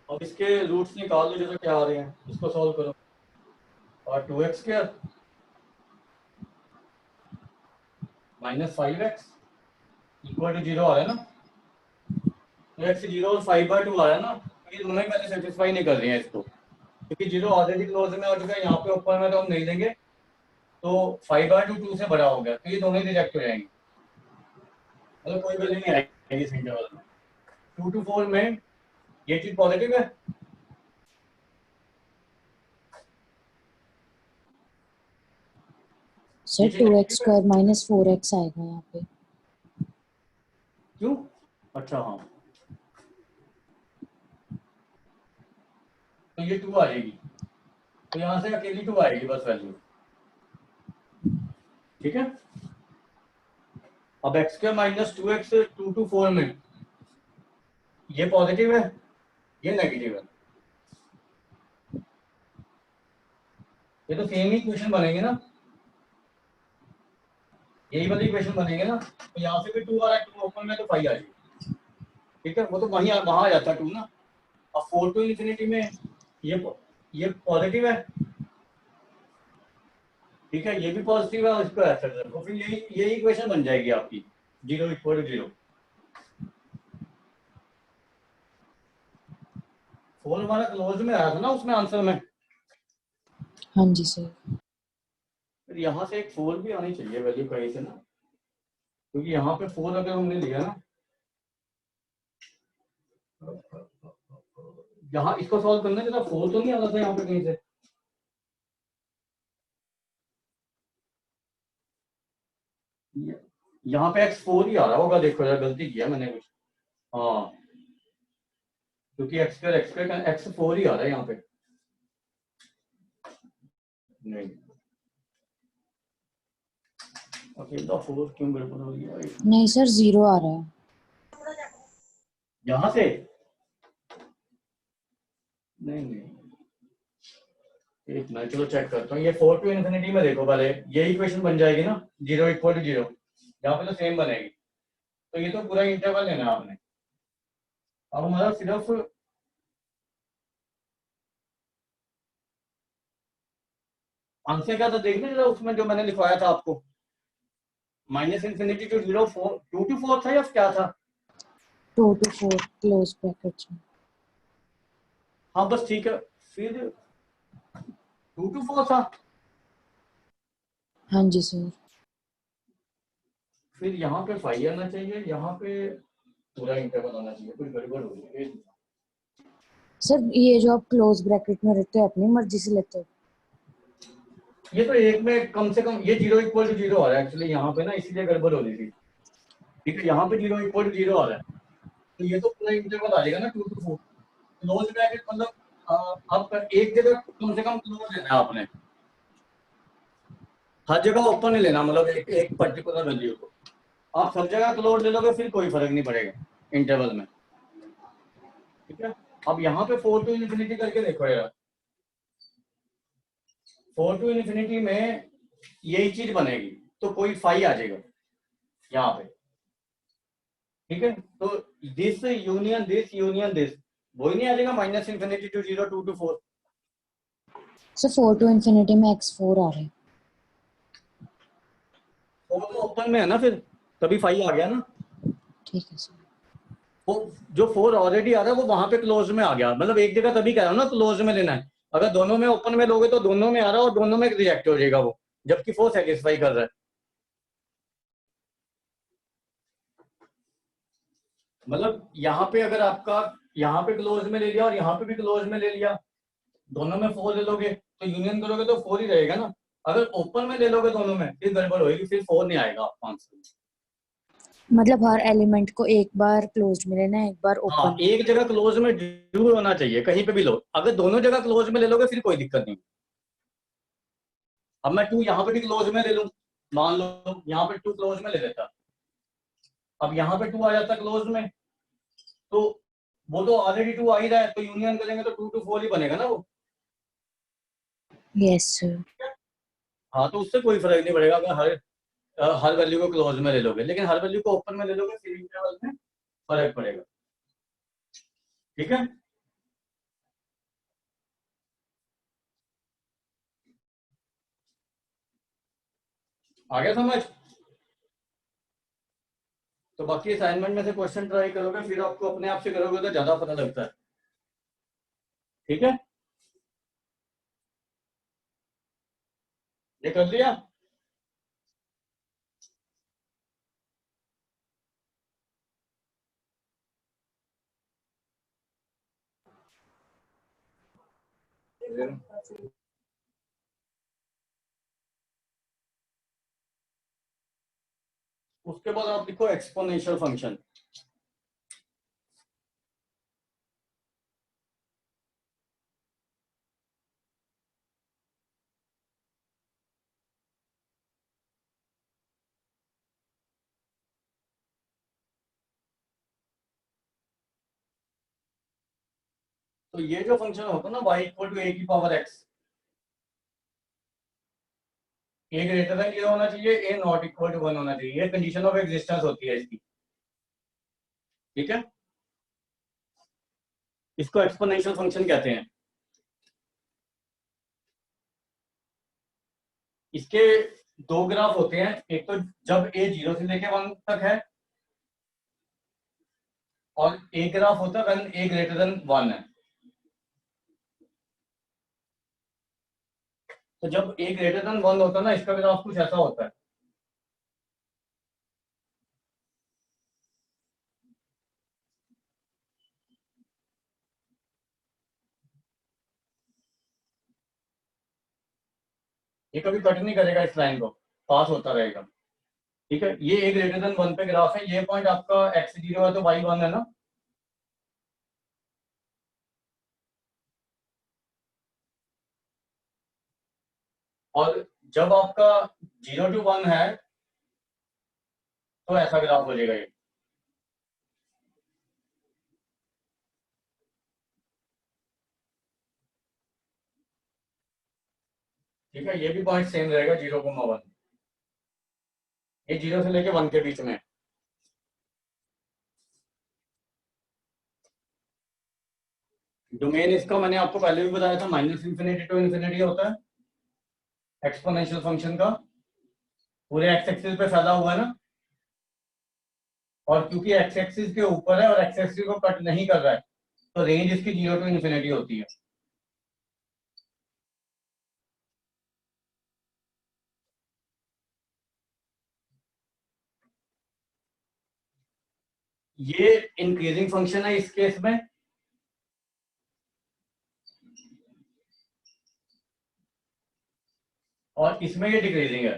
अब इसके रूट्स निकाल लो जैसे क्या आ रहे हैं, इसको सॉल्व करो, और 2x² -5x इक्वल टू 0 आ रहा है ना, तो x 0 और 5/2 आ रहा है ना, तो ये दोनों ही पहले सेटिस्फाई नहीं कर रही हैं इसको, क्योंकि 0 ऑलरेडी क्लोज में हो चुका है, यहाँ पे ऊपर में तो हम नहीं देंगे, तो 5/2 2 से बड़ा हो गया, तो ये दोनों ही रिजेक्ट हो जाएंगे, मतलब कोई वैल्यू नहीं आएगी इस इंटरवल में। 2 to 4 में ये चीज पॉजिटिव है, सर 2x² - 4x आएगा यहाँ पे। क्यों, अच्छा हाँ, तो ये 2 आ जाएगी, तो यहाँ से अकेली 2 आएगी बस वैल्यू, ठीक है। अब x² - 2x 2 to 4 में ये पॉजिटिव है, ये नेगेटिव है, ये तो सेम ही इक्वेशन बनेंगे ना, यही वाली इक्वेशन बनेंगे ना, तो यहाँ से भी 2 आ रहा है, 2 ओपन में तो 5 आ जाएगी, ठीक है, वो तो वहीं वहां आ जाता है 2 ना। अब 4 to ∞ में ये पॉजिटिव है, ठीक है, ये भी पॉजिटिव है, और इसको ऐसा रखो, फिर यही इक्वेशन बन जाएगी आपकी 0 इक्वल टू 0। 4 हमारा क्लोज में आया था ना उसमें आंसर में, हाँ जी सर। फिर यहाँ से एक 4 भी आनी चाहिए वैल्यू कहीं से ना, क्योंकि यहाँ पे 4 अगर हमने लिया ना, यहाँ इसको सॉल्व करना जरा, 4 तो नहीं आ रहा था यहाँ पे कहीं से, यहाँ पे x4 ही आ रहा होगा, देखो यार गलती किया मैंने कुछ, हाँ, क्योंकि x4 ही आ रहा है यहाँ पे, नहीं अकेला 4 क्यों गड़बड़ हो गया नहीं सर 0 आ रहा है। यहाँ से, नहीं एक मिनट, चलो चेक करता हूँ, ये 4 to ∞ में देखो पहले, ये इक्वेशन बन जाएगी ना 0 इक्वल टू 0, यहाँ पे तो सेम बनेगी, तो ये तो पूरा इंटरवल लेना आपने। अब हमारा सिर्फ आंसर क्या था देखने जरा, उसमें जो मैंने लिखवाया था आपको, -∞ to 0, 2 to 4 था या क्या था, 2 to 4 क्लोज ब्रैकेट में। हाँ बस ठीक है, फिर 2 to 4 था, हाँ जी सर। फिर यहाँ पे 5 आना चाहिए, यहाँ पे पूरा इंटरवल आना चाहिए, कोई गड़बड़ हो रही है। सर ये जो आप क्लोज ब्रैकेट में रहते हो अपनी मर्जी से लेते हो? ये तो एक में कम से कम ये 0 इक्वल टू 0 आ रहा है एक्चुअली यहाँ पे ना, इसीलिए गड़बड़ हो रही थी। ठीक है, यहाँ पे 0 इक्वल टू 0 आ रहा है, तो ये तो पूरा इंटरवल आ जाएगा ना 2 to 4। क्लोज ब्रैकेट मतलब आप एक जगह कम से कम क्लोज लेना है आपने, हर जगह ओपन नहीं लेना, मतलब एक पर्टिकुलर वैल्यू को आप सब जगह क्लोज ले लोगे फिर कोई फर्क नहीं पड़ेगा इंटरवल में। ठीक है, अब यहाँ पे 4 to इन्फिनिटी करके देखो यार, 4 to इन्फिनिटी में यही चीज बनेगी, तो कोई फाई आ जाएगा यहाँ पे। ठीक है, तो दिस यूनियन दिस वही नहीं आ जाएगा, minus infinity to 0 2 to 4। Sir 4 to infinity में x4 आ रहा है। वो तो ओपन में है ना, फिर तभी फाई आ गया ना। ठीक है सर। वो जो 4 ऑलरेडी आ रहा है वो वहां पे क्लोज में आ गया, मतलब एक जगह तभी कह रहा हूँ ना क्लोज में लेना है। अगर दोनों में ओपन में लोगे तो दोनों में आ रहा है और दोनों में रिजेक्ट हो जाएगा वो, जबकि 4 सेटिस्फाई कर रहा है। मतलब यहाँ पे अगर आपका यहाँ पे क्लोज में ले लिया और यहाँ पे भी क्लोज में ले लिया, दोनों में 4 ले लोगे तो यूनियन करोगे तो 4 ही रहेगा ना। अगर ओपन में ले लोगे दोनों में फिर गड़बड़ होगी, फिर 4 नहीं आएगा आपका आंसर। मतलब हर एलिमेंट को एक बार क्लोज्ड में लेना है, एक बार हाँ, ओपन में। एक जगह क्लोज में जरूर होना चाहिए, कहीं पे भी लो। अगर दोनों जगह क्लोज में ले लोगे फिर कोई दिक्कत नहीं। अब मैं 2 यहाँ पे भी क्लोज में ले लूं, मान लो यहाँ पे 2 क्लोज में ले लेता, अब यहाँ पे 2 आ जाता क्लोज में, तो वो तो ऑलरेडी 2 आ ही रहा है, तो यूनियन करेंगे तो 2 to 4 ही बनेगा ना वो। Yes sir. हाँ, तो उससे कोई फर्क नहीं पड़ेगा अगर हर वैल्यू को क्लोज में ले लोगे, लेकिन हर वैल्यू को ओपन में ले लोगे फिर इंटरवल में फर्क पड़ेगा। ठीक है, आ गया समझ? तो बाकी असाइनमेंट में से क्वेश्चन ट्राई करोगे, फिर आपको अपने आप से करोगे तो ज्यादा पता लगता है। ठीक है, ये कर लिया? उसके बाद आप लिखो एक्सपोनेंशियल फंक्शन। तो ये जो फंक्शन होता है ना y इक्वल टू a की power x, a greater than 0 होना चाहिए, a नॉट इक्वल टू 1 होना चाहिए, ये कंडीशन ऑफ एग्जिस्टेंस होती है इसकी। ठीक है, इसको एक्सपोनेंशियल फंक्शन कहते हैं। इसके दो ग्राफ होते हैं, एक तो जब a 0 से लेके 1 तक है, और एक ग्राफ होता है व्हेन a ग्रेटर देन 1 है। तो जब a ग्रेटर देन 1 होता है ना, इसका ग्राफ कुछ ऐसा होता है। ये कभी कट नहीं करेगा, इस लाइन को पास होता रहेगा। ठीक है, ये a ग्रेटर देन 1 पे ग्राफ है, ये पॉइंट आपका x 0 है तो y 1 है ना। और जब आपका 0 to 1 है तो ऐसा ग्राफ हो जाएगा ये। ठीक है, ये भी पॉइंट सेम रहेगा 0,1, ये 0 से लेके 1 के बीच में। डोमेन इसका मैंने आपको पहले भी बताया था, माइनस इन्फिनिटी टू इन्फिनिटी होता है एक्सपोनेंशियल फंक्शन का, पूरे एक्स एक्सिस पे फैला हुआ है ना। और क्योंकि एक्स एक्सिस के ऊपर है और एक्स एक्सिस को कट नहीं कर रहा है, तो रेंज इसकी 0 to इन्फिनिटी होती है। ये इंक्रीजिंग फंक्शन है इस केस में, और इसमें ये डिक्रीजिंग है।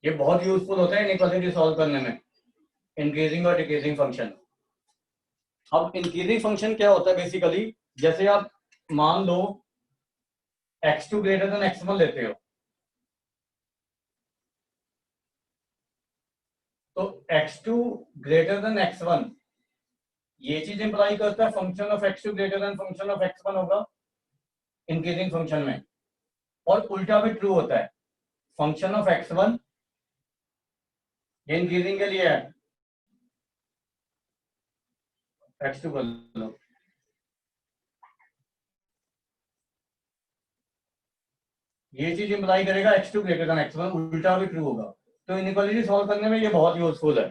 ये बहुत यूजफुल होता है इनइक्वालिटी सॉल्व करने में, इंक्रीजिंग और डिक्रीजिंग फंक्शन। अब इंक्रीजिंग फंक्शन क्या होता है बेसिकली, जैसे आप मान लो x2 ग्रेटर देन x1 लेते हो, तो x2 ग्रेटर देन x1 ये चीज इंप्लाई करता है function of x2 greater than function of x1 होगा इंक्रीजिंग फंक्शन में, और उल्टा भी ट्रू होता है, फंक्शन ऑफ x1 ये इंक्रीजिंग के लिए है, x2 कर लो, ये चीज इंप्लाई करेगा x2 ग्रेटर देन x1, उल्टा भी ट्रू होगा। तो इनइक्वालिटी सॉल्व करने में ये बहुत यूजफुल है,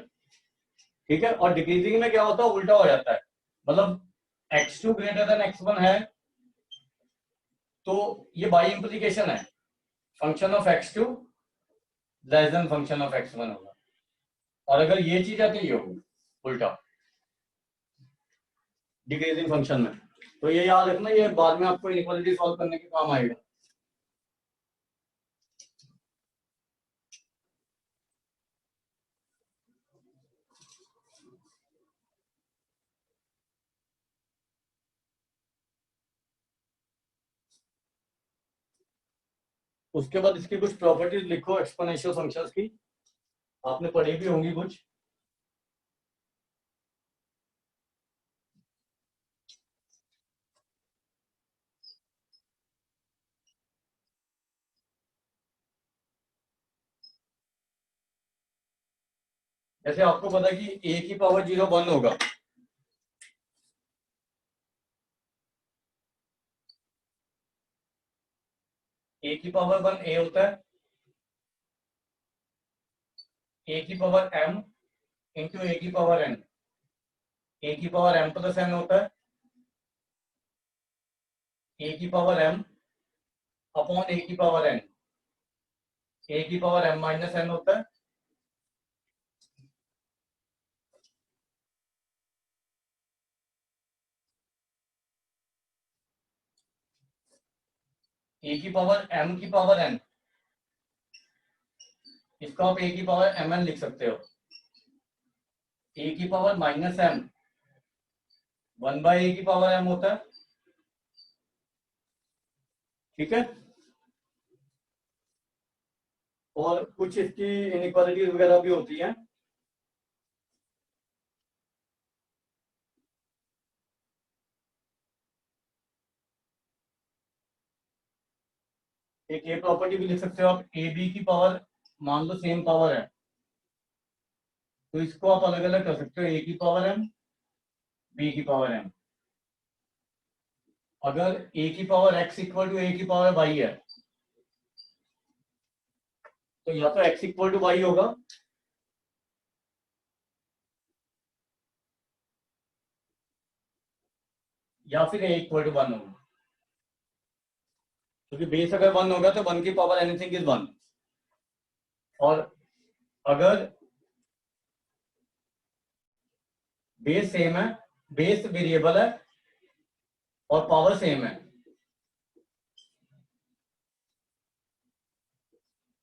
ठीक है। और डिक्रीजिंग में क्या होता है, उल्टा हो जाता है, मतलब x2 ग्रेटर देन x1 है तो ये बाय इंप्लीकेशन है function of x2 less than function of x1 होगा, और अगर ये चीज आती है ये होगा उल्टा डिक्रीजिंग फंक्शन में। तो ये याद रखना, ये बाद में आपको इनइक्वालिटी सॉल्व करने के काम आएगा। उसके बाद इसकी कुछ प्रॉपर्टीज लिखो एक्सपोनेंशियल फंक्शंस की, आपने पढ़ी भी होंगी कुछ। जैसे आपको पता है कि a की पावर 0 1 होगा, a की पावर 1 a होता है, a की पावर m इंटू a की पावर n, a की पावर m प्लस n होता है, a की पावर m अपॉन a की पावर n, a की पावर m माइनस n होता है, a की पावर m की पावर n, इसको आप a की पावर mn लिख सकते हो, a की power minus m 1 by a की पावर m होता है, ठीक है। और कुछ इसकी इनइक्वालिटीज वगैरह भी होती हैं, एक ये प्रॉपर्टी भी लिख सकते हो आप, ए बी की पावर मान लो सेम पावर है, तो इसको आप अलग अलग कर सकते हो, ए की पावर m बी की पावर m। अगर a की power x equal to a की पावर y है तो या तो x इक्वल टू y होगा, या फिर a इक्वल टू 1 होगा, क्योंकि बेस अगर 1 होगा तो 1 की पावर एनीथिंग इज 1, और अगर बेस सेम है, बेस वेरिएबल है और पावर सेम है,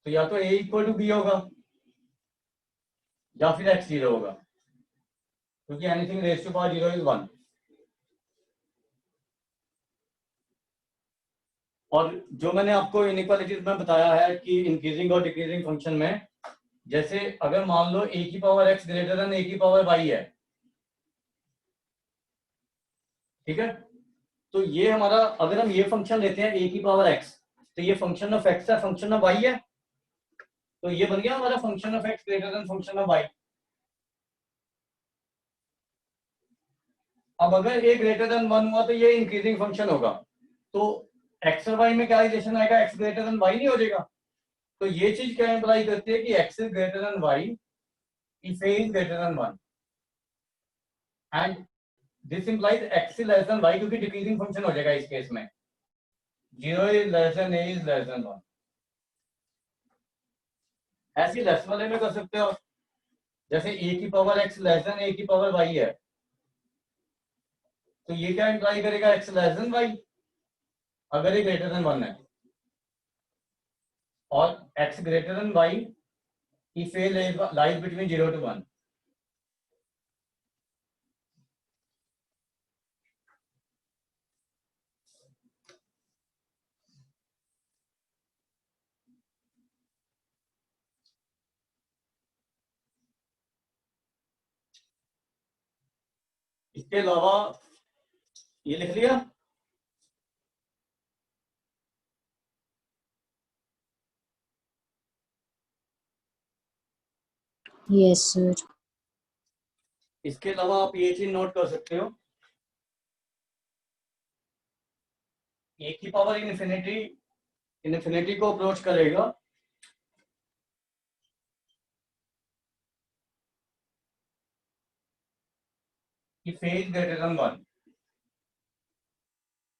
तो या तो a इक्वल टू b होगा या फिर x 0 होगा, क्योंकि anything raise to power 0 is 1। और जो मैंने आपको इनइक्वालिटीज में बताया है कि इंक्रीजिंग और डिक्रीजिंग फंक्शन में, जैसे अगर मान लो a की power x greater then a की पावर y है, ठीक है, तो ये हमारा, अगर हम ये फंक्शन लेते हैं a की पावर x, तो ये फंक्शन ऑफ x है, फंक्शन ऑफ y है, तो ये बन गया हमारा function of x greater then function of y। अब अगर a ग्रेटर देन 1 हुआ तो ये इंक्रीजिंग फंक्शन होगा, तो x और y में क्या रिलेशन आएगा, x ग्रेटर देन y नहीं हो जाएगा। तो ये चीज क्या इंप्लाई करती है कि x is greater then y if a is greater than 1, and this implies x is less than y, क्योंकि डिक्रीजिंग फंक्शन हो जाएगा इस केस में, 0 is less than a is less than 1। ऐसी लेस वाले में कर सकते हो, जैसे a की power x less then a की पावर y है, तो ये क्या इंप्लाई करेगा, x लेस देन y, अगर ये ग्रेटर देन 1 है, और x ग्रेटर देन y की फेज लाइज बिटवीन 0 to 1। इसके अलावा ये लिख लिया, यस सर। इसके अलावा आप ये चीज नोट कर सकते हो, ए की पावर इन्फिनिटी को अप्रोच करेगा कि phase greater than 1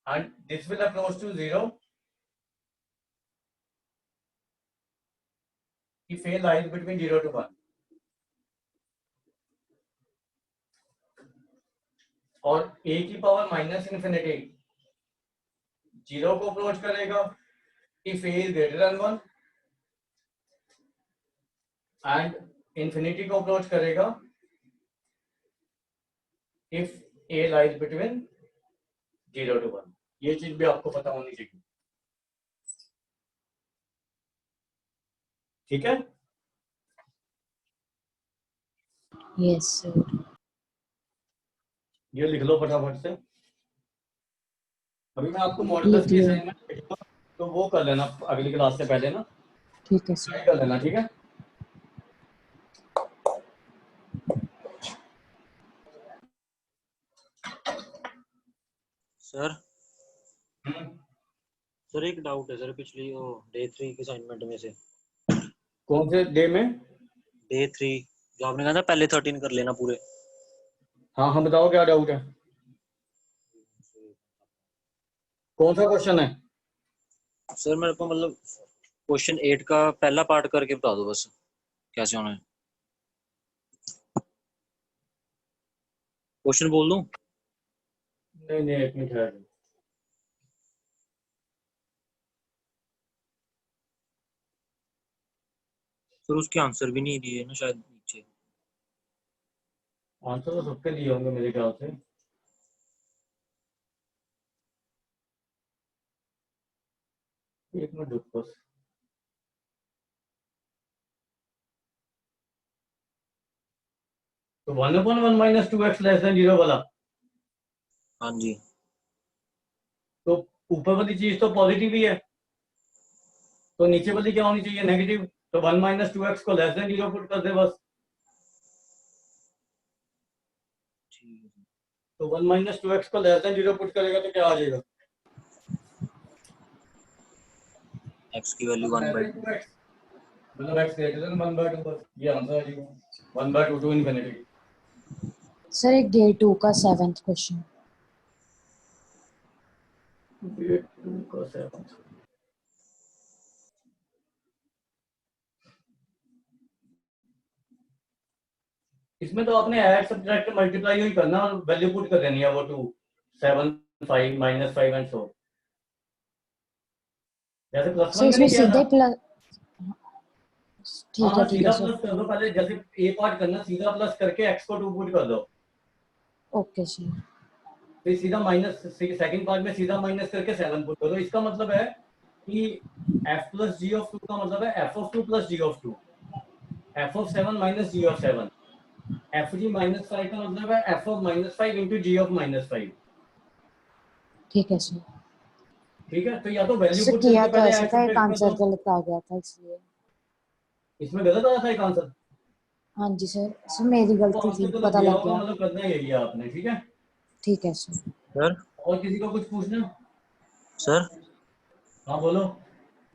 and this will approach to 0 कि फेज लाइज बिटवीन 0 to 1। और a की पावर माइनस इन्फिनिटी 0 को अप्रोच करेगा कि phase greater than 1 and infinity को अप्रोच करेगा if a lies between 0 to 1। ये चीज भी आपको पता होनी चाहिए, ठीक है। Yes sir. ये लिख लो फटाफट से। अभी मैं आपको मॉडुलस की लिख लिया। असाइनमेंट भेजूंगा, तो वो कर लेना अगली क्लास से पहले ना, ठीक है सर। ट्राई कर लेना, ठीक है। सर हम्म, सर एक डाउट है सर, पिछली वो डे 3 के असाइनमेंट में से, कौन से डे में? डे 3 जो आपने कहा था पहले 13 कर लेना पूरे। हाँ हाँ, बताओ क्या डाउट है, कौन सा क्वेश्चन है? सर मेरे को मतलब क्वेश्चन 8 का पहला पार्ट करके बता दो बस, कैसे होना है। क्वेश्चन बोल दूं? नहीं नहीं, एक मिनट है। सर उसके आंसर भी नहीं दिए ना शायद नीचे। आंसर तो सबके दिए होंगे मेरे ख्याल से। एक मिनट रुक बस। तो 1/1 माइनस 2x लेस देन 0 वाला, हाँ जी। तो ऊपर वाली चीज तो पॉजिटिव ही है, तो नीचे वाली क्या होनी चाहिए, नेगेटिव। तो 1 माइनस 2x को लेस देन 0 पुट कर दे बस। ठीक है। तो 1 माइनस 2x को लेस देन 0 पुट करेगा तो क्या आ जाएगा, x की वैल्यू 1/2। मतलब x ग्रेटर देन 1/2 बस, ये आंसर आ जाएगा। 1/2 टू इन्फिनिटी। सर एक डे 2 का 7th क्वेश्चन। ये 2 का 7। इसमें तो आपने ऐड सब्ट्रैक्ट मल्टीप्लाई ही करना और वैल्यू पुट कर देनी है, वो 2 7 5 माइनस 5 एंड सो। जैसे प्लस सर 1 में इसमें नहीं किया था। सीधे प्लस। ठीक हाँ है सीधा सर। प्लस कर दो पहले, जैसे ए पार्ट करना, सीधा प्लस करके एक्स को 2 पुट कर दो, ओके सर। फिर सीधा माइनस, सेकंड पार्ट में सीधा माइनस करके 7 पुट करो। इसका मतलब है कि f प्लस जी ऑफ 2 का मतलब है f of 2 plus g of 2, f of 7 minus g of 7, f g minus 5 का मतलब है f of minus 5 into g of minus 5। ठीक है सर। ठीक है, तो या तो वैल्यू सर पुट किया करके तो पहले ऐसा ऐड था, एक सब्ट्रैक्ट कर आंसर दो। गलत आ गया था इसलिए। इसमें गलत आया था एक आंसर, हाँ जी सर, सर मेरी तो गलती थी, आंसर गलत पता दिया लग होगा, गया। मतलब करना यही है आपने, ठीक है। ठीक है सर। सर और किसी को कुछ पूछना? सर हाँ बोलो।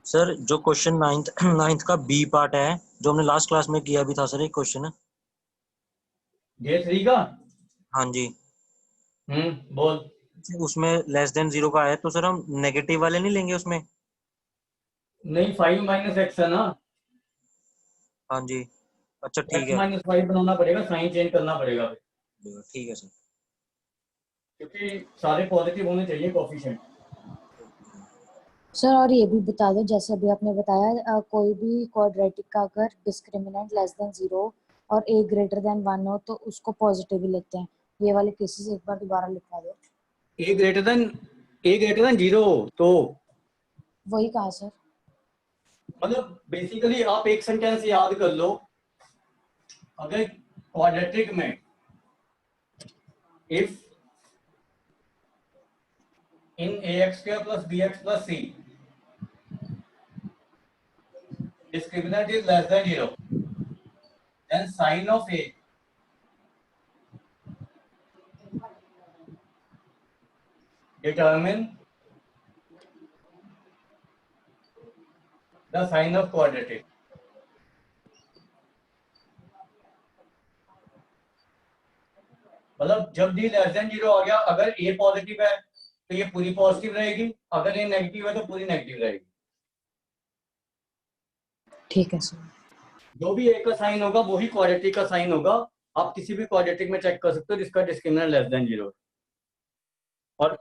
सर जो क्वेश्चन 9th का बी पार्ट है, जो हमने लास्ट क्लास में किया भी था सर, एक क्वेश्चन। डे 3 का? हाँ जी। बोल। उसमें लेस देन 0 का है, तो सर हम नेगेटिव वाले नहीं लेंगे उसमें? नहीं 5 माइनस एक्स है ना। हाँ जी। अच्छा ठीक x है, माइनस वाई बनाना पड़ेगा, साइन चेंज करना पड़ेगा फिर, ठीक है सर। क्योंकि सारे पॉजिटिव होने चाहिए कोफिशिएंट। सर और ये भी बता दो, जैसे अभी आपने बताया कोई भी क्वाड्रेटिक का अगर डिस्क्रिमिनेंट लेस देन 0 और a ग्रेटर देन 1 हो तो उसको पॉजिटिव ही लेते हैं। ये वाले केसेस एक बार दोबारा लिखवा दो। ए ग्रेटर देन 0 तो वही कहा सर। मतलब बेसिकली आप एक सेंटेंस याद कर लो, अगर क्वाड्रेटिक में if in ax square plus bx plus c discriminant is less than 0, then sin of a determine the sign of quadratic। मतलब जब d लेस देन 0 आ गया, अगर a पॉजिटिव है तो ये पूरी पॉजिटिव रहेगी, अगर a नेगेटिव है तो पूरी नेगेटिव रहेगी। ठीक है सर। जो भी a का साइन होगा वही क्वाड्रेटिक का साइन होगा। आप किसी भी क्वाड्रेटिक में चेक कर सकते हो जिसका डिस्क्रिमिनेंट लेस देन 0। और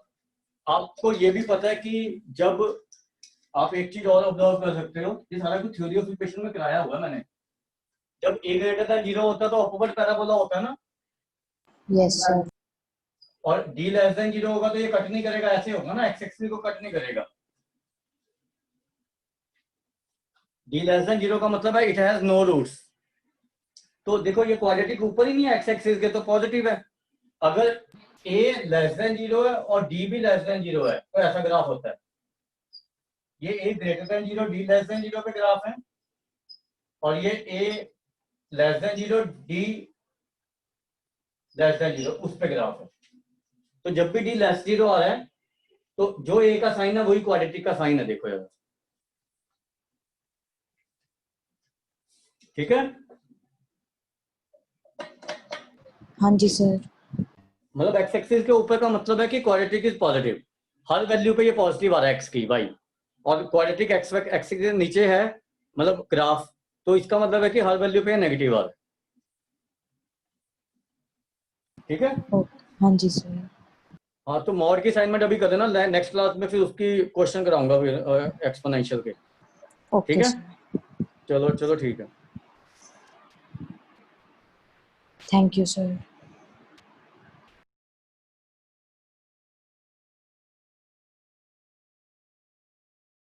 आपको ये भी पता है कि जब आप एक चीज और ऑब्जर्व कर सकते हो, ये सारा कुछ थ्योरी ऑफ इक्वेशन में कराया हुआ है मैंने। जब a ग्रेटर देन 0 होता है तो अपवर्ड पैराबोला होता है ना, यस सर। और d लेस देन 0 होगा तो ये कट नहीं करेगा, ऐसे होगा ना, x एक्सिस को कट नहीं करेगा। d लेस देन 0 का मतलब है इट हैज नो रूट्स। तो देखो ये क्वाड्रेटिक ऊपर ही नहीं है x एक्सिस के, तो पॉजिटिव है। अगर a लेस देन 0 है और d भी लेस देन 0 है तो ऐसा ग्राफ होता है। ये a greater than 0 d less than 0 पे ग्राफ है, और ये a less than 0 d less than 0 उस पे ग्राफ है। तो जब भी d लेस 0 आ रहा है तो जो a का साइन है वही क्वाड्रेटिक का साइन है, देखो यार। ठीक है, हाँ जी सर। मतलब x एक्सिस के ऊपर का मतलब है कि quadratic is positive, her value पे ये पॉजिटिव आ रहा है x की y, और क्वाड्रेटिक x एक्सिस के नीचे है मतलब ग्राफ, तो इसका मतलब है कि हर वैल्यू पे नेगेटिव आ रहा है। ठीक है, हाँ जी सर। हाँ तो मॉड की असाइनमेंट अभी कर देना, नेक्स्ट क्लास में फिर उसकी क्वेश्चन कराऊंगा फिर एक्सपोनेंशियल के। ठीक ओके है, सर। चलो चलो ठीक है। Thank you sir.